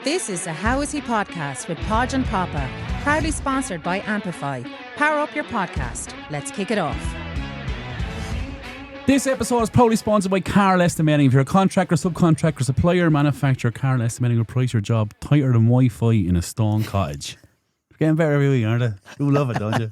This is a How Is He podcast with Podge and Popa, proudly sponsored by Ampifi. Power up your podcast. Let's kick it off. This episode is proudly sponsored by Carl Estimating. If you're a contractor, subcontractor, supplier, manufacturer, Carl Estimating will price your job tighter than Wi-Fi in a stone cottage. Getting better every week, aren't they? You love it, don't you?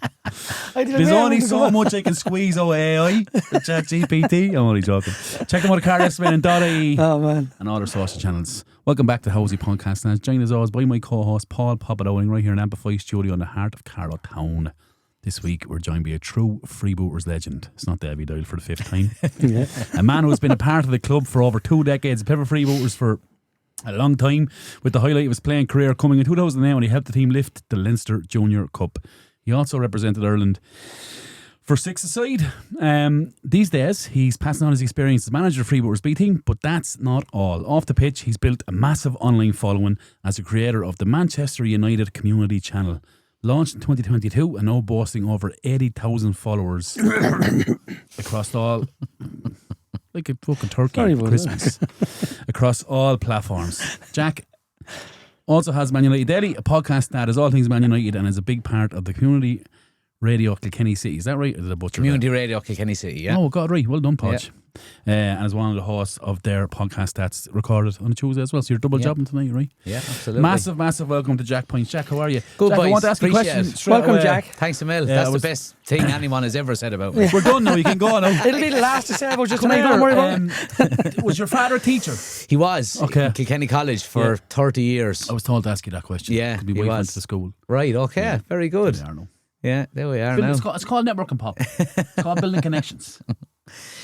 There's only so much I can squeeze out of AI, the ChatGPT. I'm only joking. Check them out at carlestimating.ie and all their social channels. Welcome back to the Hosey Podcast. And joined as always by my co-host Paul Popa Dowling right here in Ampifi Studio in the heart of Carlow town. This week we're joined by a true Freebooters legend. It's not Davy Doyle for the fifth time. Yeah. A man who has been a part of the club for over 2 decades. Played for Freebooters for a long time, with the highlight of his playing career coming in 2009 when he helped the team lift the Leinster Junior Cup. He also represented Ireland for six-a-side. These days, he's passing on his experience as manager of Freebooters B team, but that's not all. Off the pitch, he's built a massive online following as a creator of the Manchester United Community Channel. Launched in 2022 and now boasting over 80,000 followers across all... like a fucking turkey at Christmas. Across all platforms. Jack also has Man United Daily, a podcast that is all things Man United and is a big part of the Community Radio Kilkenny City. Is that right? Or did I butcher Community that? Radio Kilkenny City, yeah. Oh, God, right. Well done, Podge. Yeah. And as one of the hosts of their podcast that's recorded on a Tuesday as well. So you're double jobbing tonight, right? Yeah, absolutely. Massive welcome to Jack Poyntz. Jack, how are you? Good, Jack, boys. I want to ask you a question. Welcome, away. Jack. Thanks a mil. That's the best thing anyone has ever said about me. We're done now. You can go now. It'll be the last to say about just tonight. Don't worry about it. Was your father a teacher? He was. Okay. In Kilkenny College for 30 years. I was told to ask you that question. Yeah, Could be he way was. into the school. Right, okay. Yeah. Very good. There we are now. Yeah, there we are now. It's called networking, Pop. It's called building connections.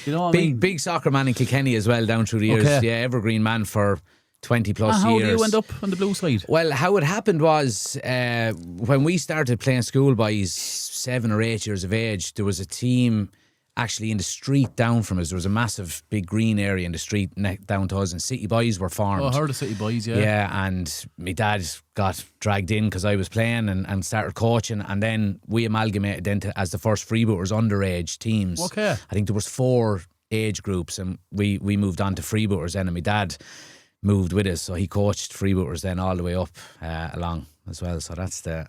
You know what I mean? Big soccer man in Kilkenny as well down through the years. Okay. Yeah, evergreen man for 20 plus how years. How did you end up on the blue side? Well, how it happened was when we started playing schoolboys 7 or 8 years of age, there was a team actually in the street down from us. There was a massive big green area in the street down to us, and City Boys were formed. Oh, I heard of City Boys, yeah. Yeah, and my dad got dragged in because I was playing and started coaching, and then we amalgamated then as the first Freebooters underage teams. Okay. I think there was 4 age groups, and we moved on to Freebooters then, and my dad moved with us, so he coached Freebooters then all the way up along as well. So that's the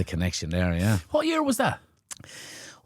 connection there, yeah. What year was that?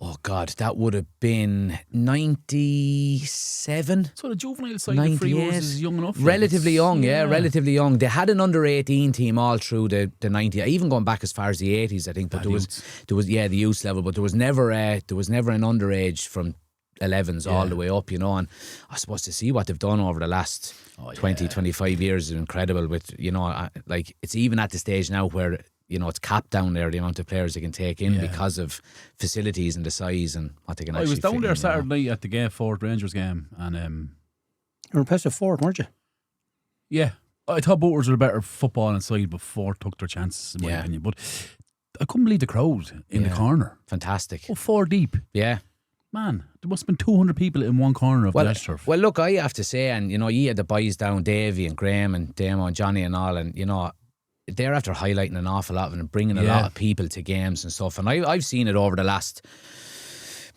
Oh, God, that would have been 97. So the juvenile side of Freebooters is young enough? Relatively young, yeah, relatively young. They had an under-18 team all through the 90s, even going back as far as the 80s, I think. But there was the youth level, but there was never an underage from 11s all the way up, you know. And I suppose to see what they've done over the last 20, 25 years is incredible. With, you know, like it's even at the stage now where, you know, it's capped down there, the amount of players they can take in because of facilities and the size and what they can actually fit in. I was down there Saturday night at the game, Fort Rangers game, and you're impressive Fort, weren't you? Yeah, I thought Boaters were a better football inside, but Fort took their chances in my opinion. But I couldn't believe the crowd in the corner. Fantastic. Oh, 4 deep. Yeah. Man, there must have been 200 people in one corner of the AstroTurf. Well, look, I have to say, and you know, you had the boys down, Davey and Graham and Damo and Johnny and all, and you know, they're after highlighting an awful lot of it and bringing a lot of people to games and stuff. And I've seen it over the last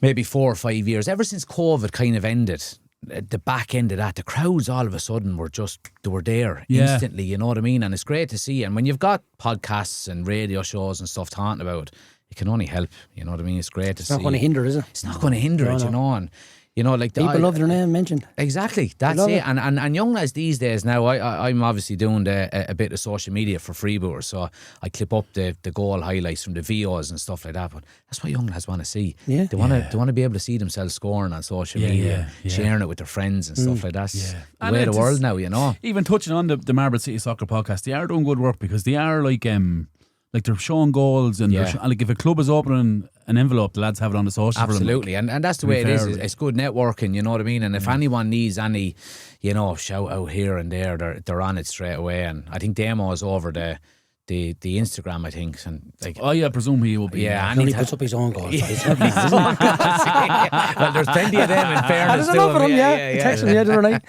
maybe 4 or 5 years, ever since COVID kind of ended. The back end of that, the crowds all of a sudden they were there instantly, you know what I mean? And it's great to see. And when you've got podcasts and radio shows and stuff talking about it, it can only help, you know what I mean? It's great to see. It's not going to hinder, is it? It's not going to hinder it, you know. And you know, like people love their name mentioned. Exactly, that's it. And young lads these days now, I'm obviously doing a bit of social media for Freebooters, so I clip up the goal highlights from the VOs and stuff like that. But that's what young lads want to see. Yeah, they want to be able to see themselves scoring on social media, sharing it with their friends and stuff like that. That's the way of the world now, you know. Even touching on the Marble City Soccer Podcast, they are doing good work because they are like they're showing goals and like if a club is opening an envelope, the lads have it on the social. Absolutely, and that's the way it is. It's good networking, you know what I mean. And if anyone needs any, you know, shout out here and there, they're on it straight away. And I think Damo is over the Instagram, I think, and like I presume he will be. Yeah, and he puts up his own goals. Well, there's plenty of them in fairness to him. He texted me the other night.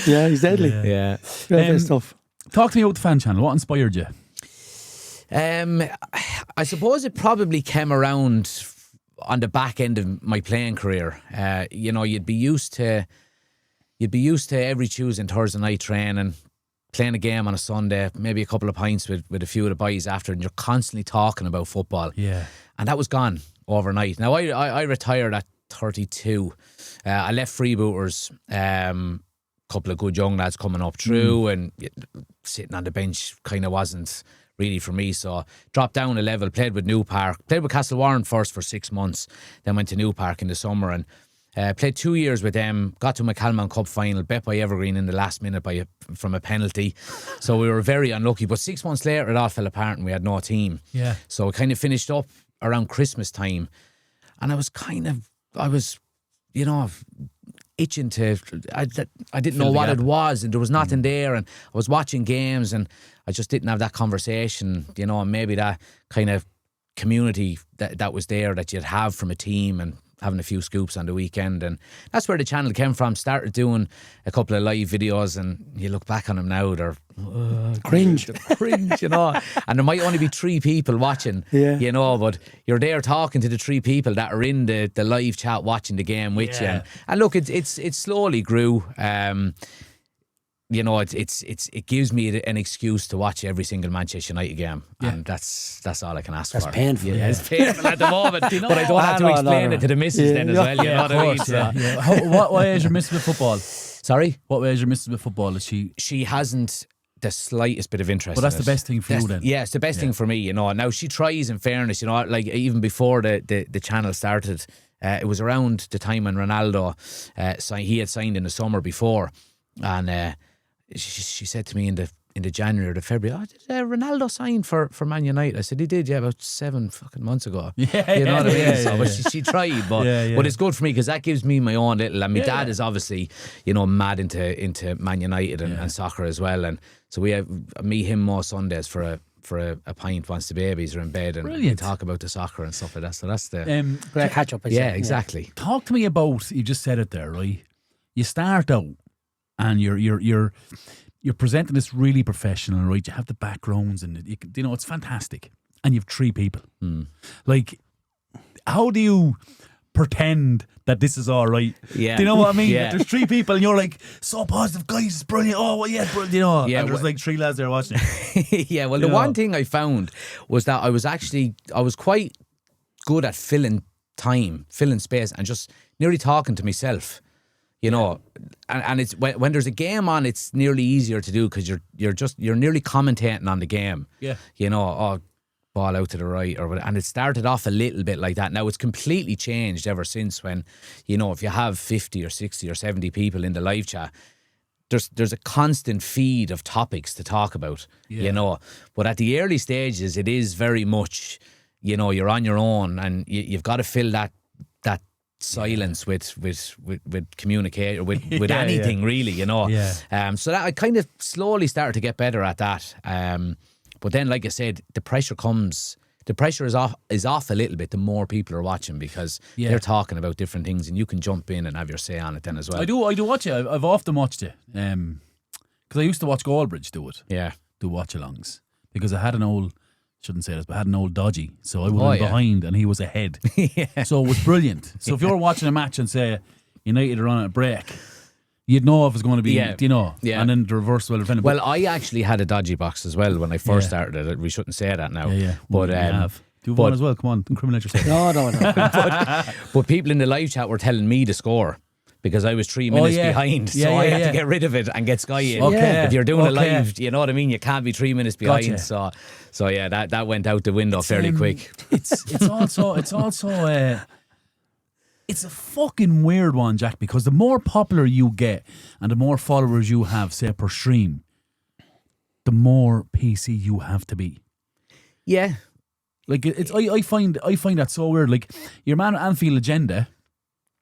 Yeah, he's deadly. Yeah. Stuff. Talk to me about the fan channel. What inspired you? I suppose it probably came around on the back end of my playing career. You know, you'd be used to every Tuesday and Thursday night training, playing a game on a Sunday, maybe a couple of pints with a few of the boys after, and you're constantly talking about football. Yeah. And that was gone overnight. Now, I retired at 32. I left Freebooters, couple of good young lads coming up through, and sitting on the bench kind of wasn't really for me. So dropped down a level, played with New Park, played with Castlewarren first for 6 months, then went to New Park in the summer, and played 2 years with them, got to a McCalmont Cup final, bet by Evergreen in the last minute from a penalty. So we were very unlucky. But 6 months later, it all fell apart and we had no team. Yeah. So it kind of finished up around Christmas time. And I was, itching to, I didn't know what it was, and there was nothing there, and I was watching games and I just didn't have that conversation, and maybe that kind of community that was there that you'd have from a team and having a few scoops on the weekend. And that's where the channel came from. Started doing a couple of live videos, and you look back on them now, they're cringe, and there might only be 3 people watching, but you're there talking to the 3 people that are in the live chat watching the game with you. And look, it slowly grew. It gives me an excuse to watch every single Manchester United game, and that's all I can ask for. That's painful. Yeah, it's painful at the moment, but I don't have to explain it to the missus then as well. You know what I mean? So. What way is your missus with football? Sorry? What way is your missus with football? Is she? She hasn't the slightest bit of interest. But that's in the best thing for you then. Yeah, it's the best thing for me. Now she tries, in fairness, like even before the channel started, it was around the time when Ronaldo, he had signed in the summer before, and she said to me in the January or the February, did Ronaldo sign for Man United? I said, he did, about 7 fucking months ago. Yeah, you know what I mean? yeah. But she tried, but it's good for me because that gives me my own little, and my dad is obviously, mad into Man United and soccer as well. And so we have him more Sundays for a pint once the babies are in bed, and we talk about the soccer and stuff like that. So that's the great catch up. Yeah, exactly. Talk to me about, you just said it there, right? You start out and you're presenting this really professional, right? You have the backgrounds and it's fantastic, and you've 3 people. Like, how do you pretend that this is all right? Yeah. Do you know what I mean? Yeah. There's 3 people and you're like, so positive, guys, it's brilliant. Oh, well, yeah, brilliant. And there's like 3 lads there watching it. Yeah, well, the one thing I found was that I was quite good at filling space and just nearly talking to myself. And it's when there's a game on, it's nearly easier to do because you're nearly commentating on the game. Yeah. Ball out to the right or whatever. And it started off a little bit like that. Now it's completely changed ever since when, if you have 50 or 60 or 70 people in the live chat, there's a constant feed of topics to talk about. But at the early stages, it is very much, you're on your own, and you've got to fill that silence with communicate or with anything really, so that I kind of slowly started to get better at that, but then, like I said, the pressure is off a little bit the more people are watching, because they're talking about different things and you can jump in and have your say on it then as well. I do watch it. I've often watched it because I used to watch Galbridge do it, do watch alongs, because I had an old, shouldn't say this, but I had an old dodgy, so I was behind and he was ahead. So it was brilliant. So if you were watching a match and say United are on a break, you'd know if it was going to be, and then the reverse will defend. Well, I actually had a dodgy box as well when I first started it. We shouldn't say that now. But you have. Do you have one as well? Come on, incriminate yourself. No. But people in the live chat were telling me the score, because I was 3 minutes behind, so I had to get rid of it and get Sky in. If you're doing a live, you know what I mean, you can't be 3 minutes behind. Gotcha. So that went out the window fairly quick. It's also it's a fucking weird one, Jack, because the more popular you get and the more followers you have, say, per stream, the more PC you have to be. Yeah. Like I find that so weird. Like your man Anfield Agenda,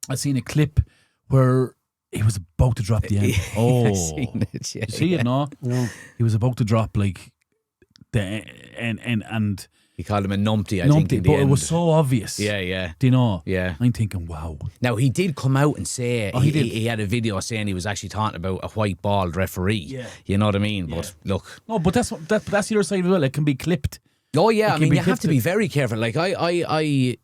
I seen a clip where he was about to drop the end. I've seen it, you see it, no? He was about to drop like the and he called him a numpty, I think, in the but end. It was so obvious. Yeah. Do you know? Yeah. I'm thinking, wow. Now, he did come out and say, he had a video saying he was actually talking about a white balled referee. Yeah. You know what I mean? Yeah. But look. No, but that's the other side as well. It can be clipped. Oh yeah, I mean, you have to be very careful. Like I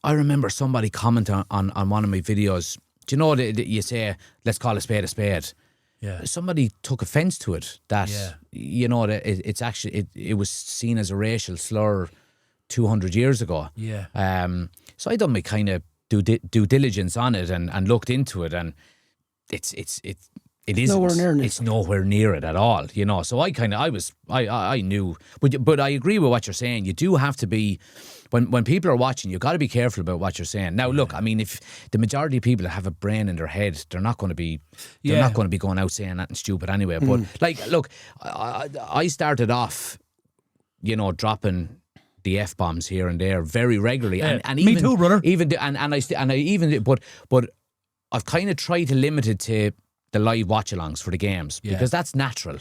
remember somebody commenting on one of my videos. Do you know that you say, let's call a spade a spade? somebody took offence to it. That you know that it's actually it was seen as a racial slur 200 years ago. So I done my kind of due diligence on it and looked into it, and it isn't. It's nowhere near it at all. You know. So I knew, but I agree with what you're saying. You do have to be. When people are watching, you've got to be careful about what you're saying. Now, look, I mean, if the majority of people have a brain in their head, they're not going to be going out saying nothing stupid anyway. But like, look, I started off, you know, dropping the F-bombs here and there very regularly, and even, me too, brother. But I've kind of tried to limit it to the live watch-alongs for the games because that's natural,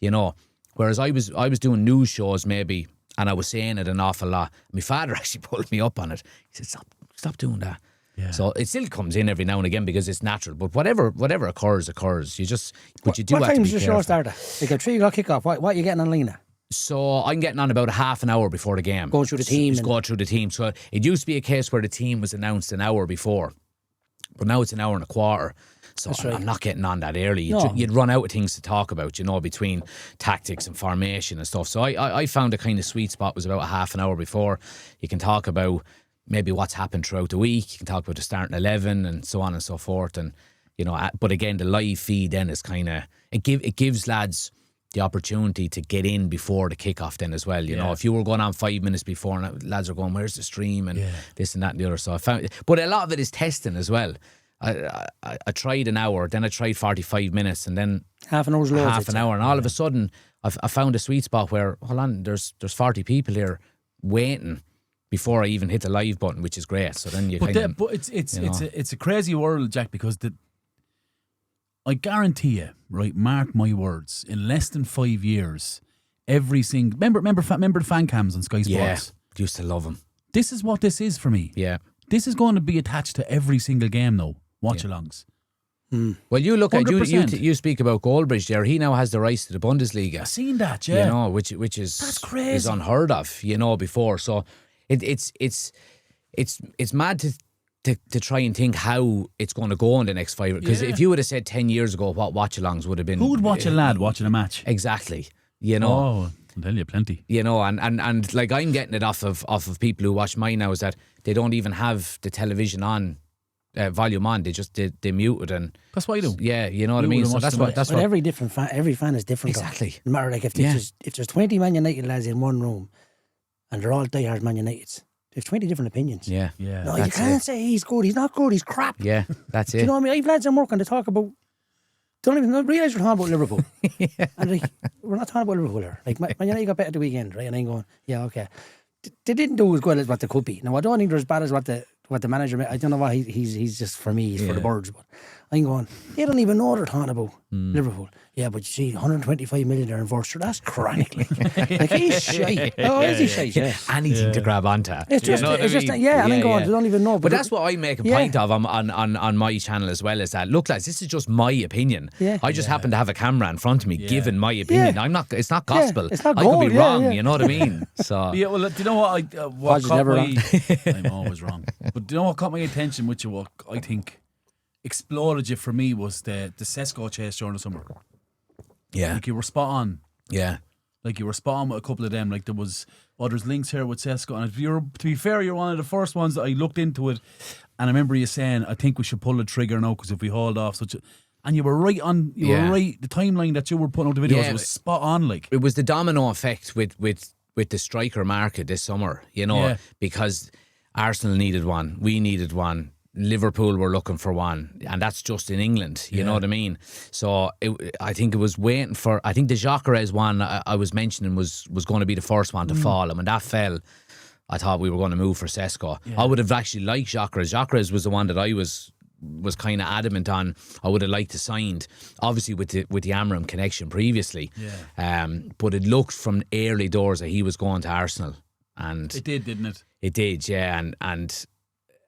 you know. Whereas I was doing news shows maybe. And I was saying it an awful lot. My father actually pulled me up on it. He said, stop doing that. Yeah. So it still comes in every now and again because it's natural. But whatever occurs. You just, but you do have to be careful. What time does the show start? Like a 3 o'clock kickoff. What are you getting on, Lena? So I'm getting on about a half an hour before the game. Going through the team. Going through the team. So it used to be a case where the team was announced an hour before. But now it's an hour and a quarter. So I'm not getting on that early. You'd run out of things to talk about, you know, between tactics and formation and stuff. So I found a kind of sweet spot was about a half an hour before. You can talk about maybe what's happened throughout the week. You can talk about the starting 11 and so on and so forth. And, you know, but again, the live feed then is kind of, it gives lads the opportunity to get in before the kickoff then as well. You know, if you were going on 5 minutes before and lads are going, where's the stream and this and that and the other. So I found, but a lot of it is testing as well. I tried an hour, then I tried 45 minutes, and then half an hour, and all of a sudden I found a sweet spot where, hold on, there's 40 people here waiting before I even hit the live button, which is great. So then you but it's a crazy world, Jack, because I guarantee you, right, mark my words, in less than 5 years, every single remember the fan cams on Sky Sports? Yeah, used to love them. This is what this is for me. Yeah, this is going to be attached to every single game now. Watch-alongs. Well, you look at you speak about Goldbridge there. He now has the rights to the Bundesliga. I've seen that, yeah. You know, which is that's crazy. Is unheard of. You know, before. So it's mad to try and think how it's going to go in the next 5 years. Because if you would have said 10 years ago what watch-alongs would have been, who would watch a lad watching a match? Exactly. You know. Oh, I'll tell you plenty. You know, and like I'm getting it off of people who watch mine now, is that they don't even have the television on. Volume on, they mute it, and that's what I do. Yeah, you know what I mean. So that's what. Every fan is different. Exactly. Though. No matter like if there's 20 Man United lads in one room, and they're all diehard Man Uniteds, there's 20 different opinions. Yeah. No, you can't say he's good. He's not good. He's crap. Yeah, that's it. Do you know what I mean? I've lads I'm working to talk about. Don't even realise we're talking about Liverpool. And like, we're not talking about Liverpool here. Like Man United got better the weekend, right? And I'm going, yeah, okay. They didn't do as good as what they could be. Now I don't think they're as bad as what the manager. I don't know what he's just for me. He's for the birds. But I'm going. They don't even know they're talking about Liverpool. Yeah, but you see, 125 million there in Vorster. That's chronic. Like he's shite. Oh, is he shite? Yeah. Anything to grab onto. It's just, and I'm going. They don't even know. But that's what I make a point of on my channel as well. Is that look, lads, this is just my opinion. Yeah. I just happen to have a camera in front of me, giving my opinion. I'm not. It's not gospel. It's not I gold, could be wrong. You know what I mean? So yeah. Well, do you know what caught my? I'm always wrong. But do you know what caught my attention? Which what I think exploded you for me was the Sesko chase during the summer. Yeah, like you were spot on. Yeah, like you were spot on with a couple of them. Like there's links here with Sesko, and to be fair, you're one of the first ones that I looked into it, and I remember you saying, "I think we should pull the trigger now because if we hold off and you were right on. You were right. The timeline that you were putting out the videos was spot on. Like it was the domino effect with the striker market this summer. You know, because Arsenal needed one, we needed one. Liverpool were looking for one, and that's just in England. You know what I mean? So I think it was waiting for. I think the Gyökeres one I was mentioning was going to be the first one to fall, and when that fell, I thought we were going to move for Sesko. Yeah. I would have actually liked Gyökeres. Gyökeres was the one that I was kind of adamant on. I would have liked to signed, obviously with the Amram connection previously. Yeah. But it looked from early doors that he was going to Arsenal, and it did, didn't it? It did, yeah. And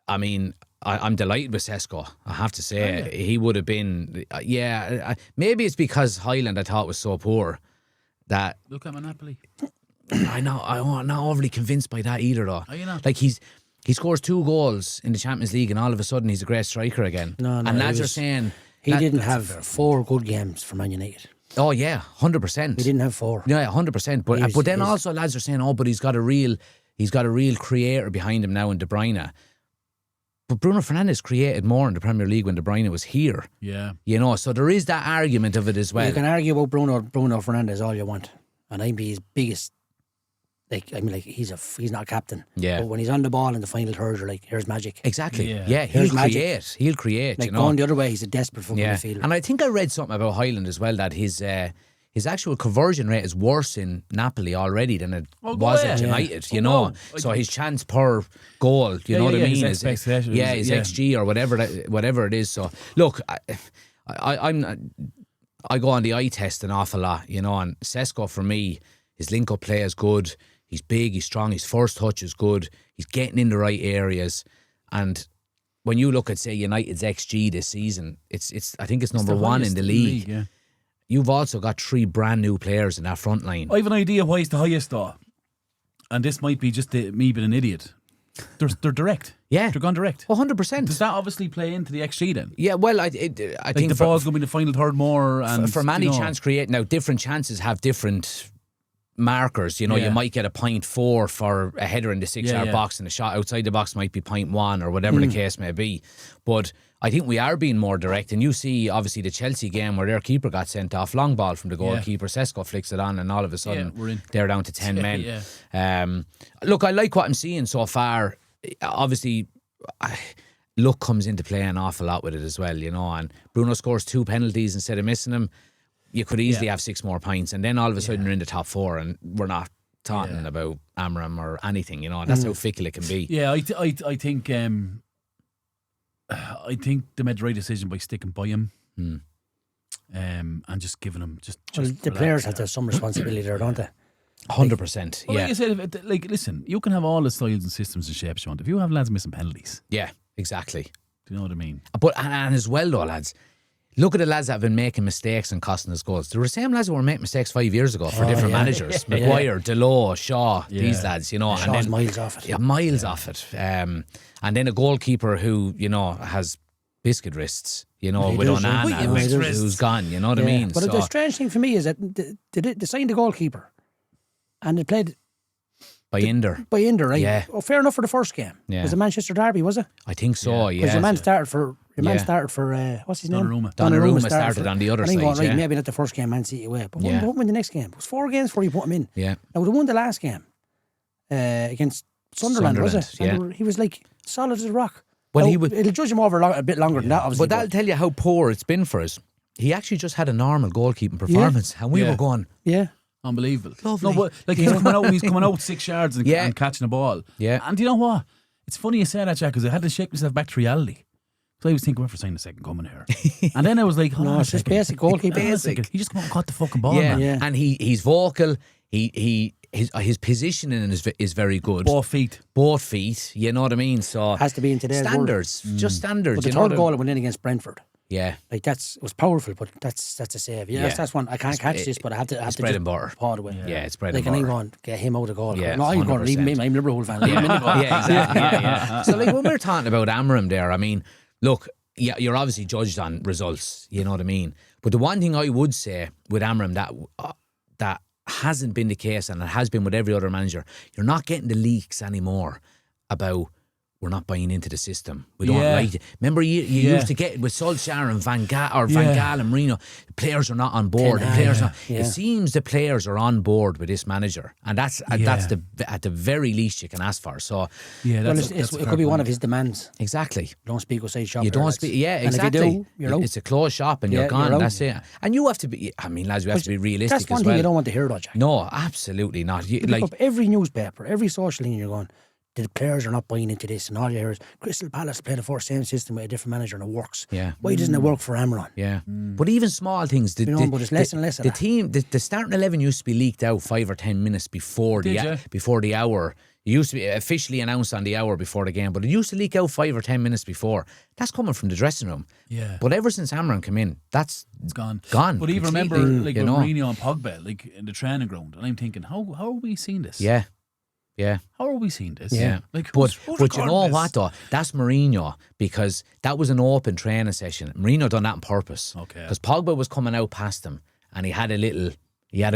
I mean. I'm delighted with Sesko, I have to say. He would have been, maybe it's because Highland I thought was so poor that... Look at Napoli. I'm not overly convinced by that either, though. Are you not? Like, he scores 2 goals in the Champions League and all of a sudden he's a great striker again. No, and lads are saying, He didn't have 4 good games for Man United. Oh yeah, 100%. He didn't have 4. Yeah, 100%. But then also lads are saying, but he's got a real creator behind him now in De Bruyne. But Bruno Fernandes created more in the Premier League when De Bruyne was here. Yeah. You know, so there is that argument of it as well. You can argue about Bruno Fernandes all you want. And I'd be his biggest, he's not a captain. Yeah. But when he's on the ball in the final third, you're like, here's magic. Exactly. Yeah. Yeah, Here's He'll create, Like, you know. going the other way, he's a desperate football midfielder. And I think I read something about Highland as well, that his actual conversion rate is worse in Napoli already than it was at United, you know. So his chance per goal, you know what I mean? His expectation. His XG or whatever it is. So look, I go on the eye test an awful lot, you know, and Sesko for me, his link-up play is good. He's big, he's strong, his first touch is good. He's getting in the right areas. And when you look at, say, United's XG this season, I think it's number 1 in the league. Yeah. You've also got 3 brand new players in that front line. I have an idea why it's the highest though. And this might be just me being an idiot. They're direct. Yeah. They're gone direct. 100%. Does that obviously play into the XG then? Yeah, well, I think the ball's going to be the final third more. And for many chance create, now different chances have different markers. You know, you might get a 0.4 for a header in the 6-yard box, and a shot outside the box might be 0.1 or whatever the case may be. But I think we are being more direct, and you see obviously the Chelsea game where their keeper got sent off, long ball from the goalkeeper, Sesko flicks it on, and all of a sudden they're down to 10 men. Look, I like what I'm seeing so far. Obviously, luck comes into play an awful lot with it as well, you know, and Bruno scores 2 penalties instead of missing them. You could easily have 6 more points, and then all of a sudden you're in the top 4, and we're not talking about Amram or anything, you know, and that's how fickle it can be. Yeah, I think they made the right decision by sticking by him, and just giving him just the players have to have some responsibility there, don't they? 100%. Well, yeah. like I said, listen, you can have all the styles and systems and shapes you want. If you have lads missing penalties, Yeah, exactly. do you know what I mean? But and as well though, lads, look at the lads that have been making mistakes and costing us goals. There were the same lads who were making mistakes 5 years ago for different managers. Maguire, Delors, Shaw, these lads, you know. Shaw's and then, miles off it. Yeah, miles off it. And then a goalkeeper who, you know, has biscuit wrists, you know, with Onana, who's gone, you know what I mean? But the strange thing for me is that they signed the goalkeeper and they played by Inder, right? Yeah. Oh, fair enough for the first game. Yeah. It was a Manchester derby, was it? I think so, Because your man started for what's his name? Donnarumma. Started on the other side. Going, maybe not the first game, Man City away, but won the next game. It was 4 games before you put him in. Yeah. Now they won the last game against Sunderland, was it? Yeah. And he was like solid as a rock. Well, it'll judge him over a bit longer than that, obviously. But that'll tell you how poor it's been for us. He actually just had a normal goalkeeping performance, and we were going, unbelievable. Lovely. No, but like he's coming out 6 yards and catching the ball. Yeah. And do you know what? It's funny you say that, Jack, because I had to shake myself back to reality. So I was thinking, we're for saying the second coming here. And then I was like, no, it's just basic goalkeeping. He just come out and caught the fucking ball, yeah. man. Yeah. And he's vocal. His positioning is very good. Both feet, you know what I mean? So has to be in today's standards, just standards. But the third goal that went in against Brentford. Yeah, like it was powerful, but that's a save. Yeah, that's one. I can't catch this, but I have to bread and butter. Paw it away. Yeah, it's bread and butter. I'm going get him out of goal. Yeah, no, I'm going to leave him. I'm a Liverpool fan. Leave him in the goal. Yeah, exactly. Yeah. So like when we're talking about Amram there, I mean, look, you're obviously judged on results. You know what I mean? But the one thing I would say with Amram that hasn't been the case, and it has been with every other manager, you're not getting the leaks anymore about we're not buying into the system. We don't like it. Remember, you used to get it with Solskjaer and Van Gaal and Marino. The players are not on board. It seems the players are on board with this manager, and that's at the very least you can ask for. So it could be one of his demands. Exactly. Don't speak outside shop. You don't speak. Yeah, exactly. And if you do, you're out. It's a closed shop, and you're gone. That's it. And you have to be. I mean, lads, we have to be realistic. That's one as thing well. you don't want to hear, though, Jack. No, absolutely not. You pick up every newspaper, every social thing, and you're going, the players are not buying into this, and all you hear is Crystal Palace play the same system with a different manager and it works. Yeah. Why doesn't it work for Amram? Yeah. But even small things, but it's less and less of the that. team, the starting 11 used to be leaked out 5 or 10 minutes before the hour. It used to be officially announced on the hour before the game, but it used to leak out 5 or 10 minutes before. That's coming from the dressing room. Yeah. But ever since Amram came in, it's gone. But even remember, like with Mourinho and Pogba, like in the training ground, and I'm thinking, how are we seeing this? Yeah. Yeah. How are we seeing this? Yeah. Like, But who's you know recording what this? though? That's Mourinho, because that was an open training session. Mourinho done that on purpose. Okay. Because Pogba was coming out past him and he had a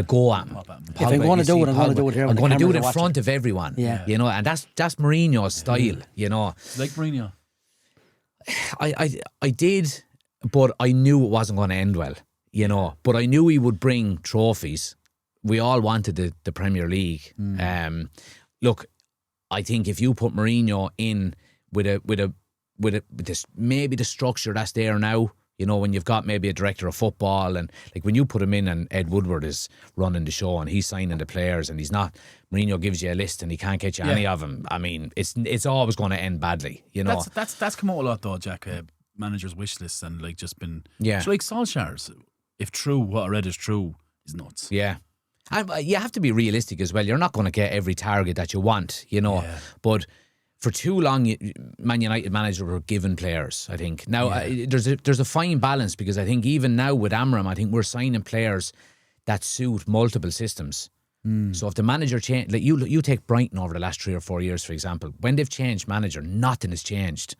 go at him. If I'm going to do it, I'm going to do it here. I'm when going to the do it cameras in are front watching. of everyone. Yeah. You know, and that's Mourinho's style, you know. Like Mourinho. I did, but I knew it wasn't going to end well, you know. But I knew he would bring trophies. We all wanted the Premier League. Look, I think if you put Mourinho in with this, maybe the structure that's there now, you know, when you've got maybe a director of football, and like when you put him in and Ed Woodward is running the show and he's signing the players and he's not, Mourinho gives you a list and he can't get you any of them. I mean, it's always going to end badly, you know. That's come out a lot though, Jack. Managers' wish lists and like just been Yeah. So like Solskjaer's, if true, what I read is true, is nuts. Yeah. And you have to be realistic as well. You're not going to get every target that you want, you know. Yeah. But for too long, Man United managers were given players, I think. Now, there's a fine balance, because I think even now with Amram, I think we're signing players that suit multiple systems. So if the manager change, like you take Brighton over the last 3 or 4 years, for example, when they've changed manager, nothing has changed,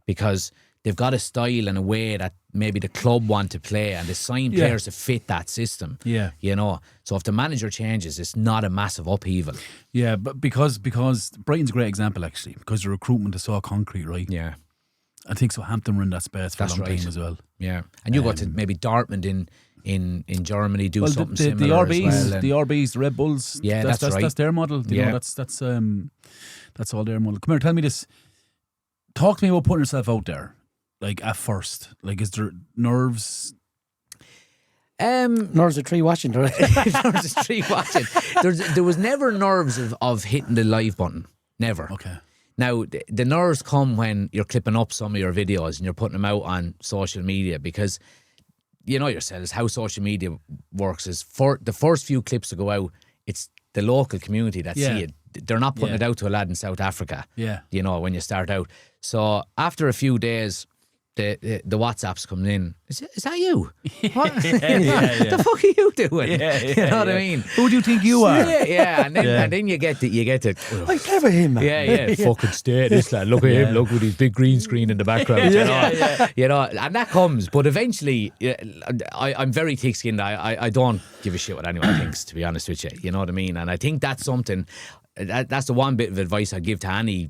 because they've got a style and a way that maybe the club want to play, and they sign players to fit that system. Yeah. You know, so if the manager changes, it's not a massive upheaval. Yeah, but because Brighton's a great example actually, because the recruitment is so concrete, right? Yeah. I think Southampton were in that space for That's a long right. time as well. Yeah. And you got to maybe Dortmund in Germany do Well, something the similar RBs, as well. And the RBs, the Red Bulls. Yeah, that's right. That's their model. You know, that's all their model. Come here, tell me this. Talk to me about putting yourself out there. Like at first, like is there nerves? Nerves of tree watching, right? Nerves of tree watching. There was never nerves of hitting the live button. Never. Okay. Now, the nerves come when you're clipping up some of your videos and you're putting them out on social media, because you know yourselves how social media works is for the first few clips to go out, it's the local community that see it. They're not putting it out to a lad in South Africa. Yeah. You know, when you start out. So after a few days, the WhatsApps coming in. Is that you? What? The fuck are you doing? You know what I mean? Who do you think you are? Yeah. And then you get the I'm clever him, man. yeah. Fucking stay this lad. Look at him. Look with his big green screen in the background. You know, and that comes. But eventually, I'm very thick-skinned. I don't give a shit what anyone thinks, to be honest with you. You know what I mean? And I think that's something. That's the one bit of advice I give to any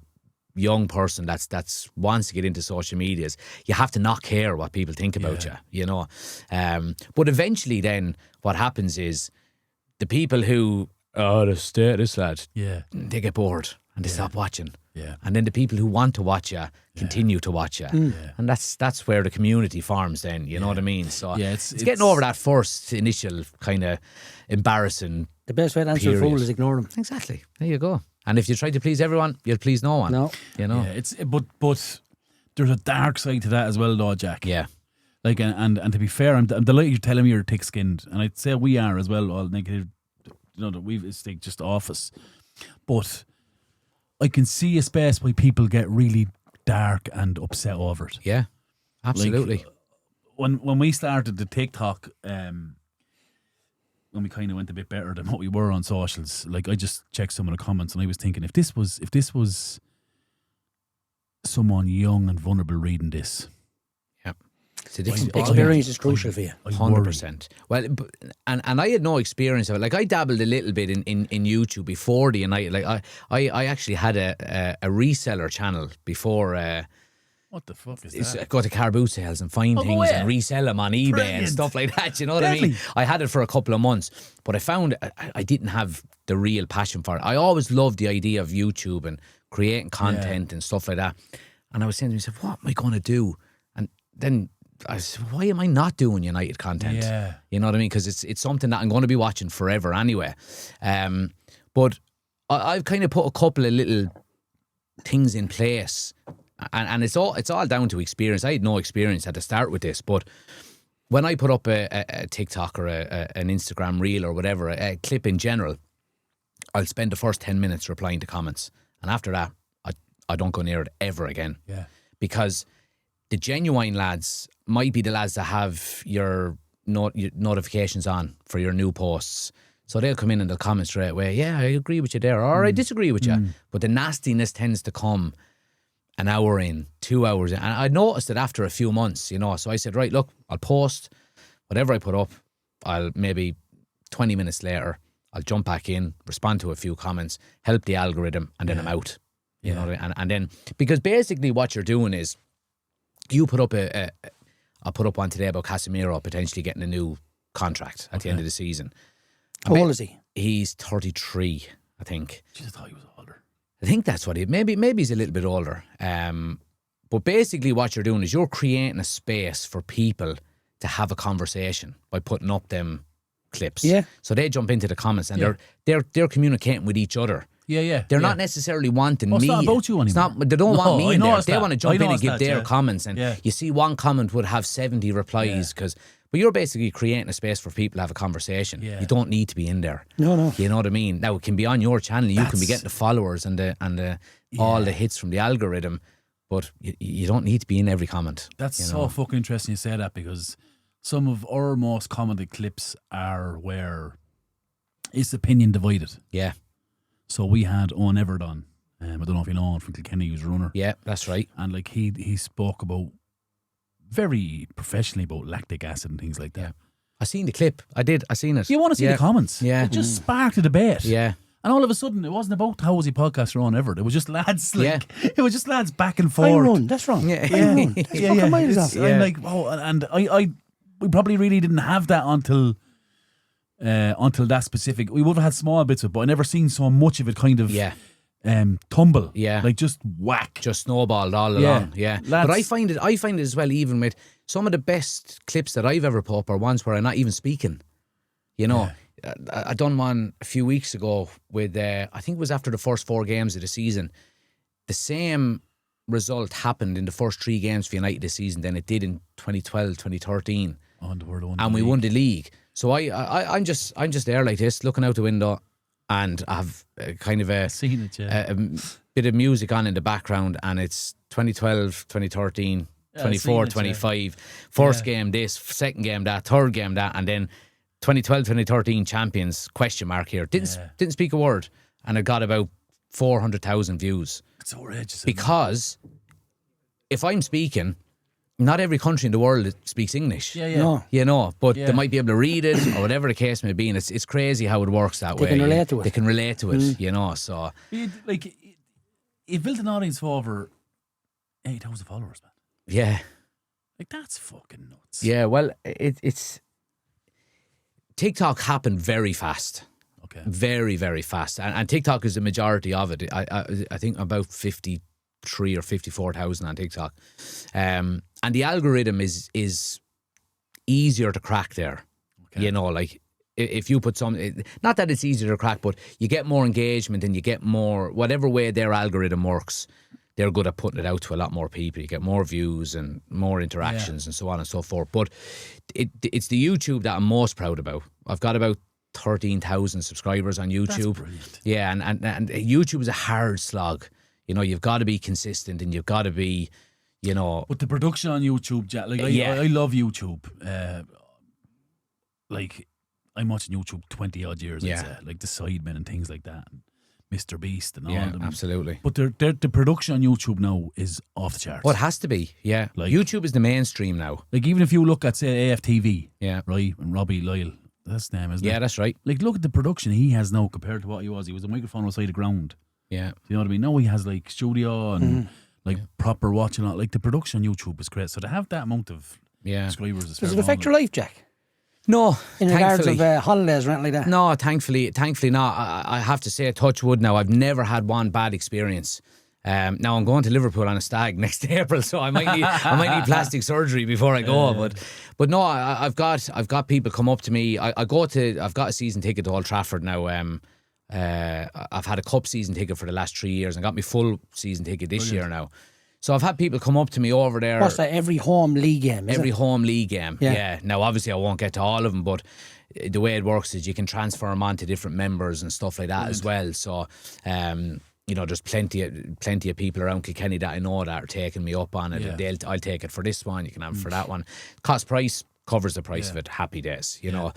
young person that's wants to get into social media is you have to not care what people think about you know. But eventually then what happens is the people who this lad, they get bored and they stop watching. Yeah. And then the people who want to watch you continue to watch you. And that's where the community forms then, you know what I mean? So it's getting over that first initial kind of embarrassing. The best way to answer a fool is ignore them. Exactly. There you go. And if you try to please everyone, you'll please no one. No. You know? Yeah, but there's a dark side to that as well, though, Jack. Yeah. Like, and to be fair, I'm delighted you're telling me you're thick-skinned, and I'd say we are as well. All negative, you know, that it's like just office. But I can see a space where people get really dark and upset over it. Yeah. Absolutely. Like, when we started the TikTok, when we kind of went a bit better than what we were on socials, like I just checked some of the comments and I was thinking, if this was someone young and vulnerable reading this, It's a different Experience is crucial for you. 100%. Well, and I had no experience of it. Like I dabbled a little bit in YouTube before the United. Like I actually had a reseller channel before. What the fuck is that? Go to car boot sales and find things and resell them on eBay and stuff like that. You know what I mean? I had it for a couple of months, but I found I didn't have the real passion for it. I always loved the idea of YouTube and creating content and stuff like that. And I was saying to myself, what am I going to do? And then I said, why am I not doing United content? Yeah. You know what I mean? Because it's something that I'm going to be watching forever anyway. But I've kind of put a couple of little things in place. And it's all down to experience. I had no experience at the start with this, but when I put up a TikTok or an Instagram reel or whatever, a clip in general, I'll spend the first 10 minutes replying to comments. And after that, I don't go near it ever again. Yeah. Because the genuine lads might be the lads that have your notifications on for your new posts. So they'll come in and they'll comment straight away, yeah, I agree with you there, or I disagree with you. But the nastiness tends to come an hour in, 2 hours in. And I noticed it after a few months, So I said, right, look, I'll post whatever I put up. I'll maybe 20 minutes later, I'll jump back in, respond to a few comments, help the algorithm, and then I'm out. You know, and then, because basically what you're doing is, you put up I'll put up one today about Casemiro potentially getting a new contract at the end of the season. How old is he? He's 33, I think. Jeez, I thought he was older. I think that's what maybe he's a little bit older. But basically what you're doing is you're creating a space for people to have a conversation by putting up them clips. Yeah. So they jump into the comments and they're communicating with each other. Yeah. They're not necessarily wanting me. It's not about you anymore. They don't want me in there. They want to jump in and give that, their comments. And you see one comment would have 70 replies but you're basically creating a space for people to have a conversation. Yeah. You don't need to be in there. No. You know what I mean? Now it can be on your channel. You can be getting the followers and all the hits from the algorithm, but you don't need to be in every comment. That's so fucking interesting you say that, because some of our most commented clips are where it's opinion divided. Yeah. So we had Owen Everdon. I don't know if you know him from Kilkenny, he was a runner. Yeah, that's right. And like he spoke about very professionally about lactic acid and things like that. Yeah. I seen the clip. I seen it. You want to see the comments? Yeah. It just sparked a debate. Yeah. And all of a sudden, it wasn't about how was he podcaster on Everett. It was just lads, it was just lads back and forth. I run. That's wrong. Yeah. I run. It's fucking miles off. I'm like, and we probably really didn't have that until that specific. We would have had small bits of it, but I never seen so much of it kind of tumble. Yeah. Like just whack. Just snowballed all along. Yeah. Lads, but I find it as well, even with some of the best clips that I've ever put up are ones where I'm not even speaking. I done one a few weeks ago with, I think it was after the first 4 games of the season. The same result happened in the first 3 games for United this season than it did in 2012, 2013. And we won the league. So I'm just there like this, looking out the window, and I have kind of a bit of music on in the background, and it's 2012, 2013, 24, 25. First game this, second game that, third game that, and then 2012, 2013 champions, question mark here. Didn't speak a word, and it got about 400,000 views. It's outrageous. Because if I'm speaking, not every country in the world speaks English. No. But they might be able to read it or whatever the case may be, and it's crazy how it works that way. They can relate to it. They can relate to it, so. You've built an audience for over 8,000 followers, man. Yeah. Like, that's fucking nuts. Yeah, well, it's... TikTok happened very fast. Okay. Very, very fast. And TikTok is the majority of it. I think about 53 or 54,000 on TikTok. And the algorithm is easier to crack there. Okay. Like if you put not that it's easier to crack, but you get more engagement and you get more, whatever way their algorithm works, they're good at putting it out to a lot more people. You get more views and more interactions and so on and so forth. But it's the YouTube that I'm most proud about. I've got about 13,000 subscribers on YouTube. That's brilliant. Yeah, and YouTube is a hard slog. You've got to be consistent and you've got to be, But the production on YouTube, Jack, I love YouTube. I'm watching YouTube 20 odd years. I'd say, like the Sidemen and things like that. And Mr. Beast and all of them. Absolutely. But the production on YouTube now is off the charts. Well, it has to be, yeah. Like, YouTube is the mainstream now. Like, even if you look at, say, AFTV, right, and Robbie Lyle, that's his name, isn't it? Yeah, that's right. Like, look at the production he has now compared to what he was. He was a microphone outside the ground. Yeah. Do you know what I mean? Now he has, like, studio and, proper watching. Like, the production on YouTube is great. So to have that amount of subscribers is Does it affect your life, Jack? No, in regards of holidays or anything like that? No, thankfully not. I have to say, touch wood now, I've never had one bad experience. Now I'm going to Liverpool on a stag next April, so I might need plastic surgery before I go. But no, I've got people come up to me. I've got a season ticket to Old Trafford now. I've had a cup season ticket for the last 3 years and got my full season ticket this year now. So I've had people come up to me over there. What's that? Every home league game, Every home league game, yeah. Now, obviously, I won't get to all of them, but the way it works is you can transfer them on to different members and stuff like that as well. So, there's plenty of people around Kilkenny that I know that are taking me up on it. Yeah. I'll take it for this one, you can have it for that one. Cost price covers the price of it. Happy days, know.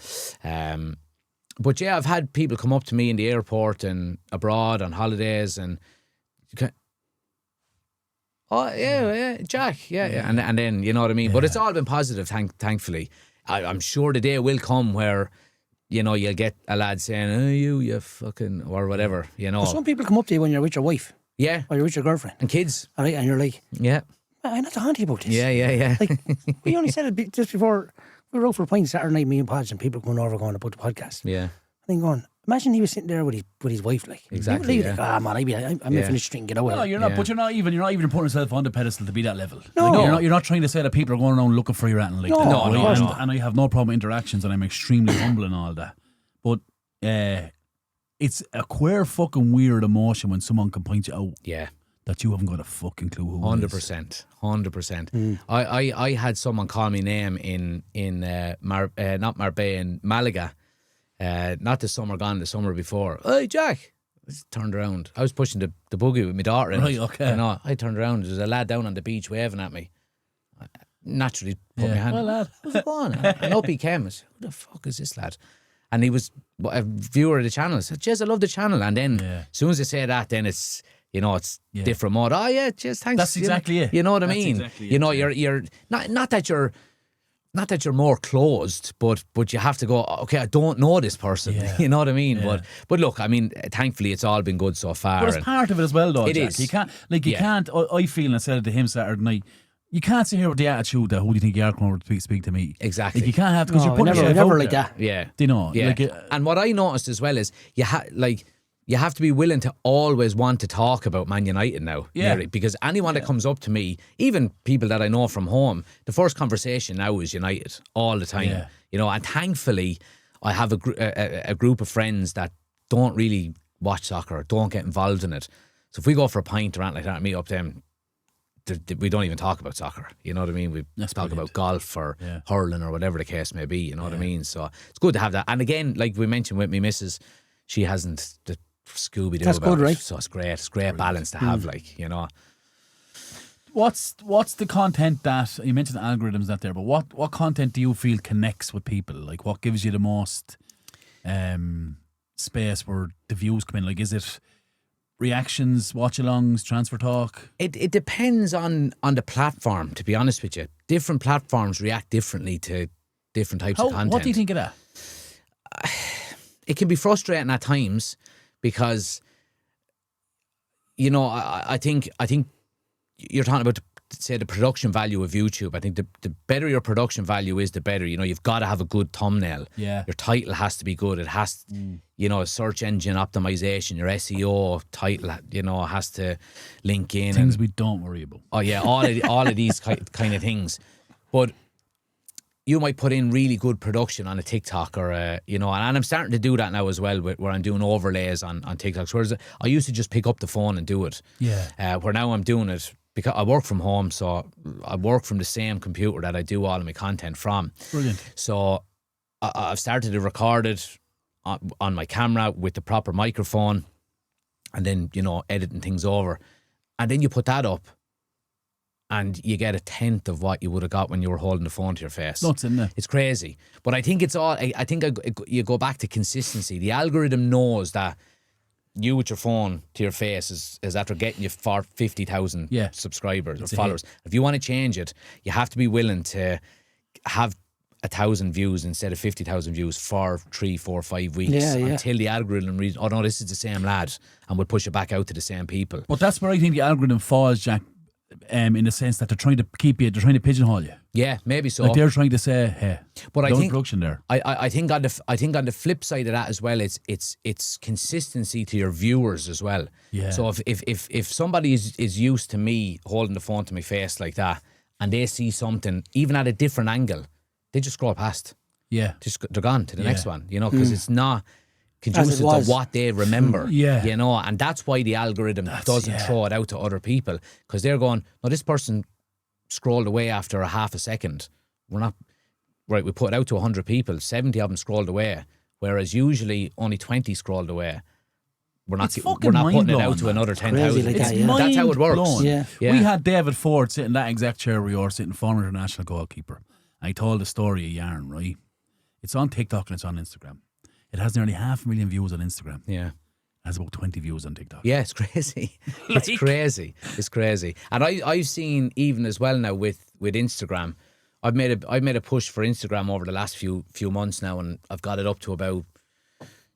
But yeah, I've had people come up to me in the airport and abroad on holidays and Jack, yeah. And then, you know what I mean? But it's all been positive, thankfully. I'm sure the day will come where, you know, you'll get a lad saying, oh, you fucking, or whatever, you know. But some people come up to you when you're with your wife. Yeah. Or you're with your girlfriend. And kids. All right, and you're like, yeah. I'm not talking to you about this. Yeah. Like, we only said it just before we were out for a pint Saturday night, me and Podge, and people coming over going about the podcast. Yeah. And then going, imagine he was sitting there with his wife, like. Exactly. He would like, man, I'm finished drinking, get away. No, you're not. But you're not even putting yourself on the pedestal to be that level. No. Like, you're not trying to say that people are going around looking for you or anything like that. No, Right? And I have no problem with interactions, and I'm extremely humble and all that. But it's a queer fucking weird emotion when someone can point you out. Yeah. That you haven't got a fucking clue who it is. 100%. I had someone call me name in not Marbella, in Malaga. Not the summer gone, the summer before. Hey, Jack. I just turned around. I was pushing the buggy with my daughter in Right, it. okay. You know, I turned around. There's a lad down on the beach waving at me. I naturally put my hand. Well, lad. How's it going? And up he came. I said, who the fuck is this lad? And he was a viewer of the channel. I said, Jez, I love the channel. And then as soon as I say that, then it's, you know, it's different mode. Oh yeah, Jez, thanks. That's exactly it. You know what I That's mean? exactly you know, it, you're not that you're more closed, but you have to go, okay, I don't know this person. Yeah. You know what I mean? Yeah. But look, I mean, thankfully it's all been good so far. But it's part of it as well, though. It Jack. is. You can't, can't. I feel, and I said it to him Saturday night. You can't sit here with the attitude that who do you think you are coming over to speak to me? Exactly. Like, you can't have because you're putting yourself never out like there. that. Yeah. Do you know? Yeah. Like, and what I noticed as well is you have to be willing to always want to talk about Man United now. Yeah. Nearly, because anyone that comes up to me, even people that I know from home, the first conversation now is United all the time. Yeah. You know, and thankfully I have a group of friends that don't really watch soccer, don't get involved in it. So if we go for a pint or anything like that and meet up them, we don't even talk about soccer. You know what I mean? We talk about golf or hurling or whatever the case may be. You know what I mean? So it's good to have that. And again, like we mentioned with me missus, she hasn't the Scooby-Doo That's about good, it. right? So it's great. It's great balance to have, like, you know. what's the content that you mentioned algorithms that there, but what content do you feel connects with people? Like, what gives you the most space where the views come in? Like, is it reactions, watch-alongs, transfer talk? It depends on the platform, to be honest with you. Different platforms react differently to different types of content. What do you think of that? It can be frustrating at times because, you know, I think you're talking about, say, the production value of YouTube. I think the better your production value is, the better. You know, you've got to have a good thumbnail. Yeah. Your title has to be good. It has, you know, search engine optimization, your SEO title, you know, has to link in. Things we don't worry about. Oh yeah, all of these kind of things. But you might put in really good production on a TikTok or you know, and I'm starting to do that now as well, where I'm doing overlays on TikToks. Whereas I used to just pick up the phone and do it. Yeah. Where now I'm doing it because I work from home, so I work from the same computer that I do all of my content from. Brilliant. So I've started to record it on my camera with the proper microphone, and then, you know, editing things over, and then you put that up, and you get 1/10 of what you would have got when you were holding the phone to your face. Nuts, isn't it? It's crazy. But I think it's all, I think you go back to consistency. The algorithm knows that you with your phone to your face is after getting you for 50,000 subscribers or followers. If you want to change it, you have to be willing to have 1,000 views instead of 50,000 views for 3, 4, 5 weeks until the algorithm reads, oh no, this is the same lad, and would push it back out to the same people. But that's where I think the algorithm falls, Jack, in the sense that they're trying to keep you, they're trying to pigeonhole you. Yeah, maybe so. Like they're trying to say, hey, but I think production there. I think on the flip side of that as well, it's consistency to your viewers as well. Yeah. So if somebody is used to me holding the phone to my face like that, and they see something even at a different angle, they just scroll past. Yeah. They're gone to the next one, you know, because it's not conducive to what they remember. Yeah. You know, and that's why the algorithm doesn't throw it out to other people, because they're going, no, this person scrolled away after a half a second. We're not, right, we put it out to 100 people, 70 of them scrolled away, whereas usually only 20 scrolled away. We're not putting it out to another 10,000. Like That's how it works. Yeah. We had David Ford sitting in that exact chair where you're sitting, former international goalkeeper. And he told the story of yarn, right? It's on TikTok and it's on Instagram. It has nearly 500,000 views on Instagram. Yeah. It has about 20 views on TikTok. Yeah, it's crazy. It's crazy. It's crazy. And I've seen even as well now with Instagram. I've made a push for Instagram over the last few months now, and I've got it up to about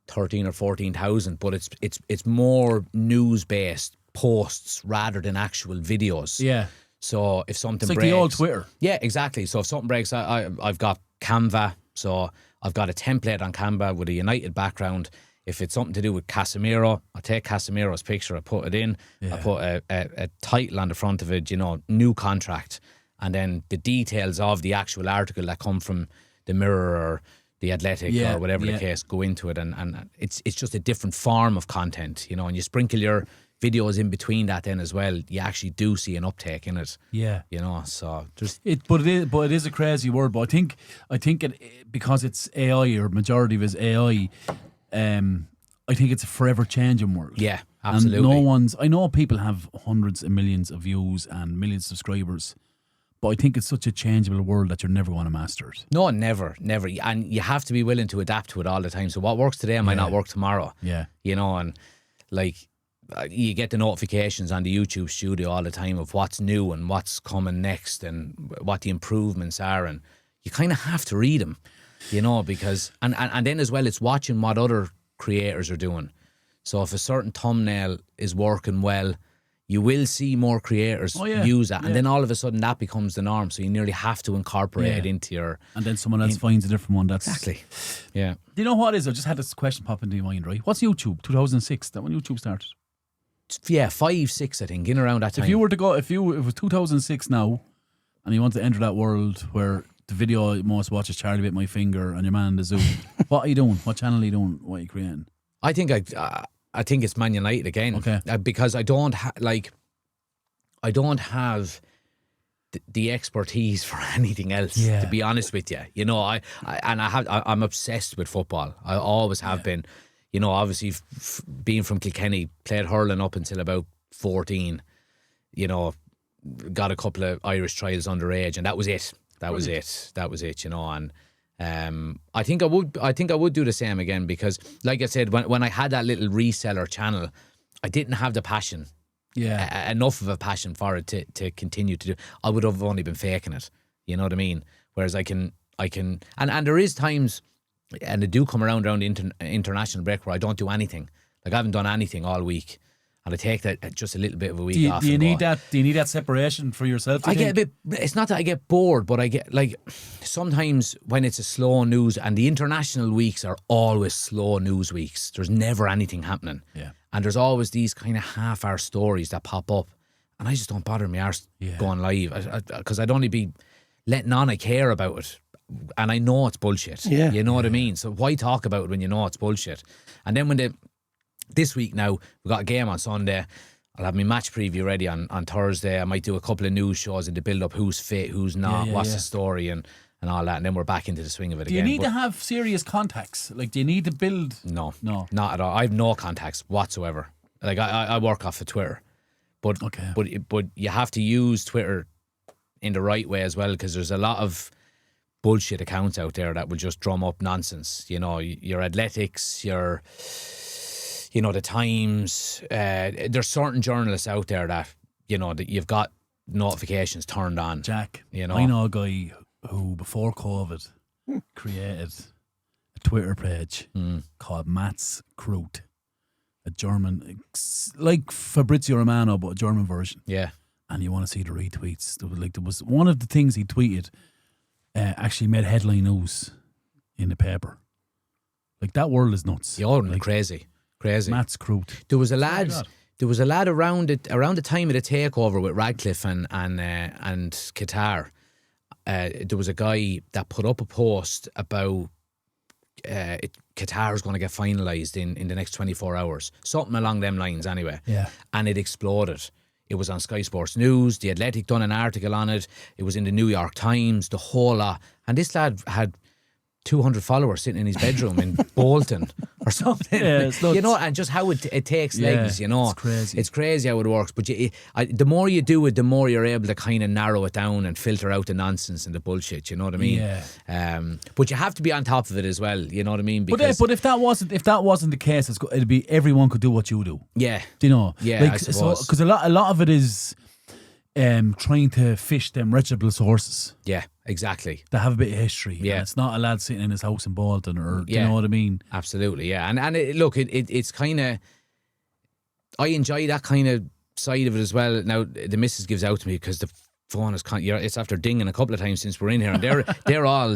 13 or 14,000. But it's more news based posts rather than actual videos. Yeah. So if something it's like breaks, the old Twitter. Yeah, exactly. So if something breaks, I've got Canva. So I've got a template on Canva with a United background. If it's something to do with Casemiro, I take Casemiro's picture, I put it in, I put a title on the front of it, new contract, and then the details of the actual article that come from the Mirror or the Athletic or whatever the case go into it, and it's just a different form of content, and you sprinkle your videos in between that then as well, you actually do see an uptake in it. Yeah. So just but it is a crazy word, but I think it because it's AI, or majority of it is AI, I think it's a forever changing world. Yeah, absolutely. And I know people have hundreds of millions of views and millions of subscribers, but I think it's such a changeable world that you're never going to master it. No, never. And you have to be willing to adapt to it all the time. So what works today might not work tomorrow. Yeah. And like you get the notifications on the YouTube studio all the time of what's new and what's coming next and what the improvements are, and you kind of have to read them, because and then as well it's watching what other creators are doing. So if a certain thumbnail is working well, you will see more creators use that, and then all of a sudden that becomes the norm. So you nearly have to incorporate it into your. And then someone else finds a different one. That's exactly. Yeah. Do you know what it is? I just had this question pop into my mind. Right? What's YouTube? 2006. That when YouTube started. Yeah, 5, 6, I think, in around that time. If you were to go, if it was 2006 now, and you want to enter that world where the video you most watch is Charlie Bit My Finger and your man in the zoo, what are you doing? What channel are you doing? What are you creating? I think it's Man United again. Okay. Because I don't have the expertise for anything else. To be honest with you, I'm obsessed with football. I always have been. Obviously being from Kilkenny, played hurling up until about 14. Got a couple of Irish trials underage, and that was it. That was it. And I think I would do the same again, because, like I said, when I had that little reseller channel, I didn't have the passion, enough of a passion for it to continue to do. I would have only been faking it. You know what I mean? Whereas I can, and there is times, and they do come around the international break where I don't do anything. Like I haven't done anything all week, and I take that just a little bit of a week off. Do you need that separation for yourself? I get a bit. It's not that I get bored, but I get sometimes when it's a slow news, and the international weeks are always slow news weeks. There's never anything happening. Yeah. And there's always these kind of half-hour stories that pop up, and I just don't bother me arse going live, because I'd only be letting on I care about it. And I know it's bullshit. Yeah. You know what I mean? So why talk about it when you know it's bullshit? And then this week now, we've got a game on Sunday. I'll have my match preview ready on Thursday. I might do a couple of news shows in the build-up, who's fit, who's not, what's the story, and all that. And then we're back into the swing of it again. Do you need to have serious contacts? Like, do you need to build? No, not at all. I have no contacts whatsoever. Like, I work off of Twitter. But you have to use Twitter in the right way as well, because there's a lot of bullshit accounts out there that will just drum up nonsense. Your Athletics, your the Times. There's certain journalists out there that that you've got notifications turned on. Jack, I know a guy who before COVID created a Twitter page called Mats Krut, a German, like Fabrizio Romano, but a German version. Yeah. And you want to see the retweets? There was one of the things he tweeted. Actually made headline news in the paper. Like, that world is nuts. You're crazy. Mats Krut. There was a lad around the time of the takeover with Radcliffe and Qatar. There was a guy that put up a post about Qatar is going to get finalised in the next 24 hours. Something along them lines anyway. Yeah. And it exploded. It was on Sky Sports News. The Athletic done an article on it. It was in the New York Times, the whole lot. And this lad had 200 followers sitting in his bedroom in Bolton or something. Yeah, it's nuts. You know, and just how it takes legs, you know. It's crazy. It's crazy how it works. But the more you do it, the more you're able to kind of narrow it down and filter out the nonsense and the bullshit, you know what I mean? Yeah. But you have to be on top of it as well, you know what I mean? Because, But if that wasn't the case, it'd be everyone could do what you do. yeah. Do you know? Yeah, I suppose. Because a lot of it is trying to fish them reputable sources Yeah, exactly. that have a bit of history. Yeah. And it's not a lad sitting in his house in Bolton, or do you Yeah. know what I mean? Absolutely, yeah. And it's kind of, I enjoy that kind of side of it as well. Now, the missus gives out to me because the phone is it's after dinging a couple of times since we're in here, and they're all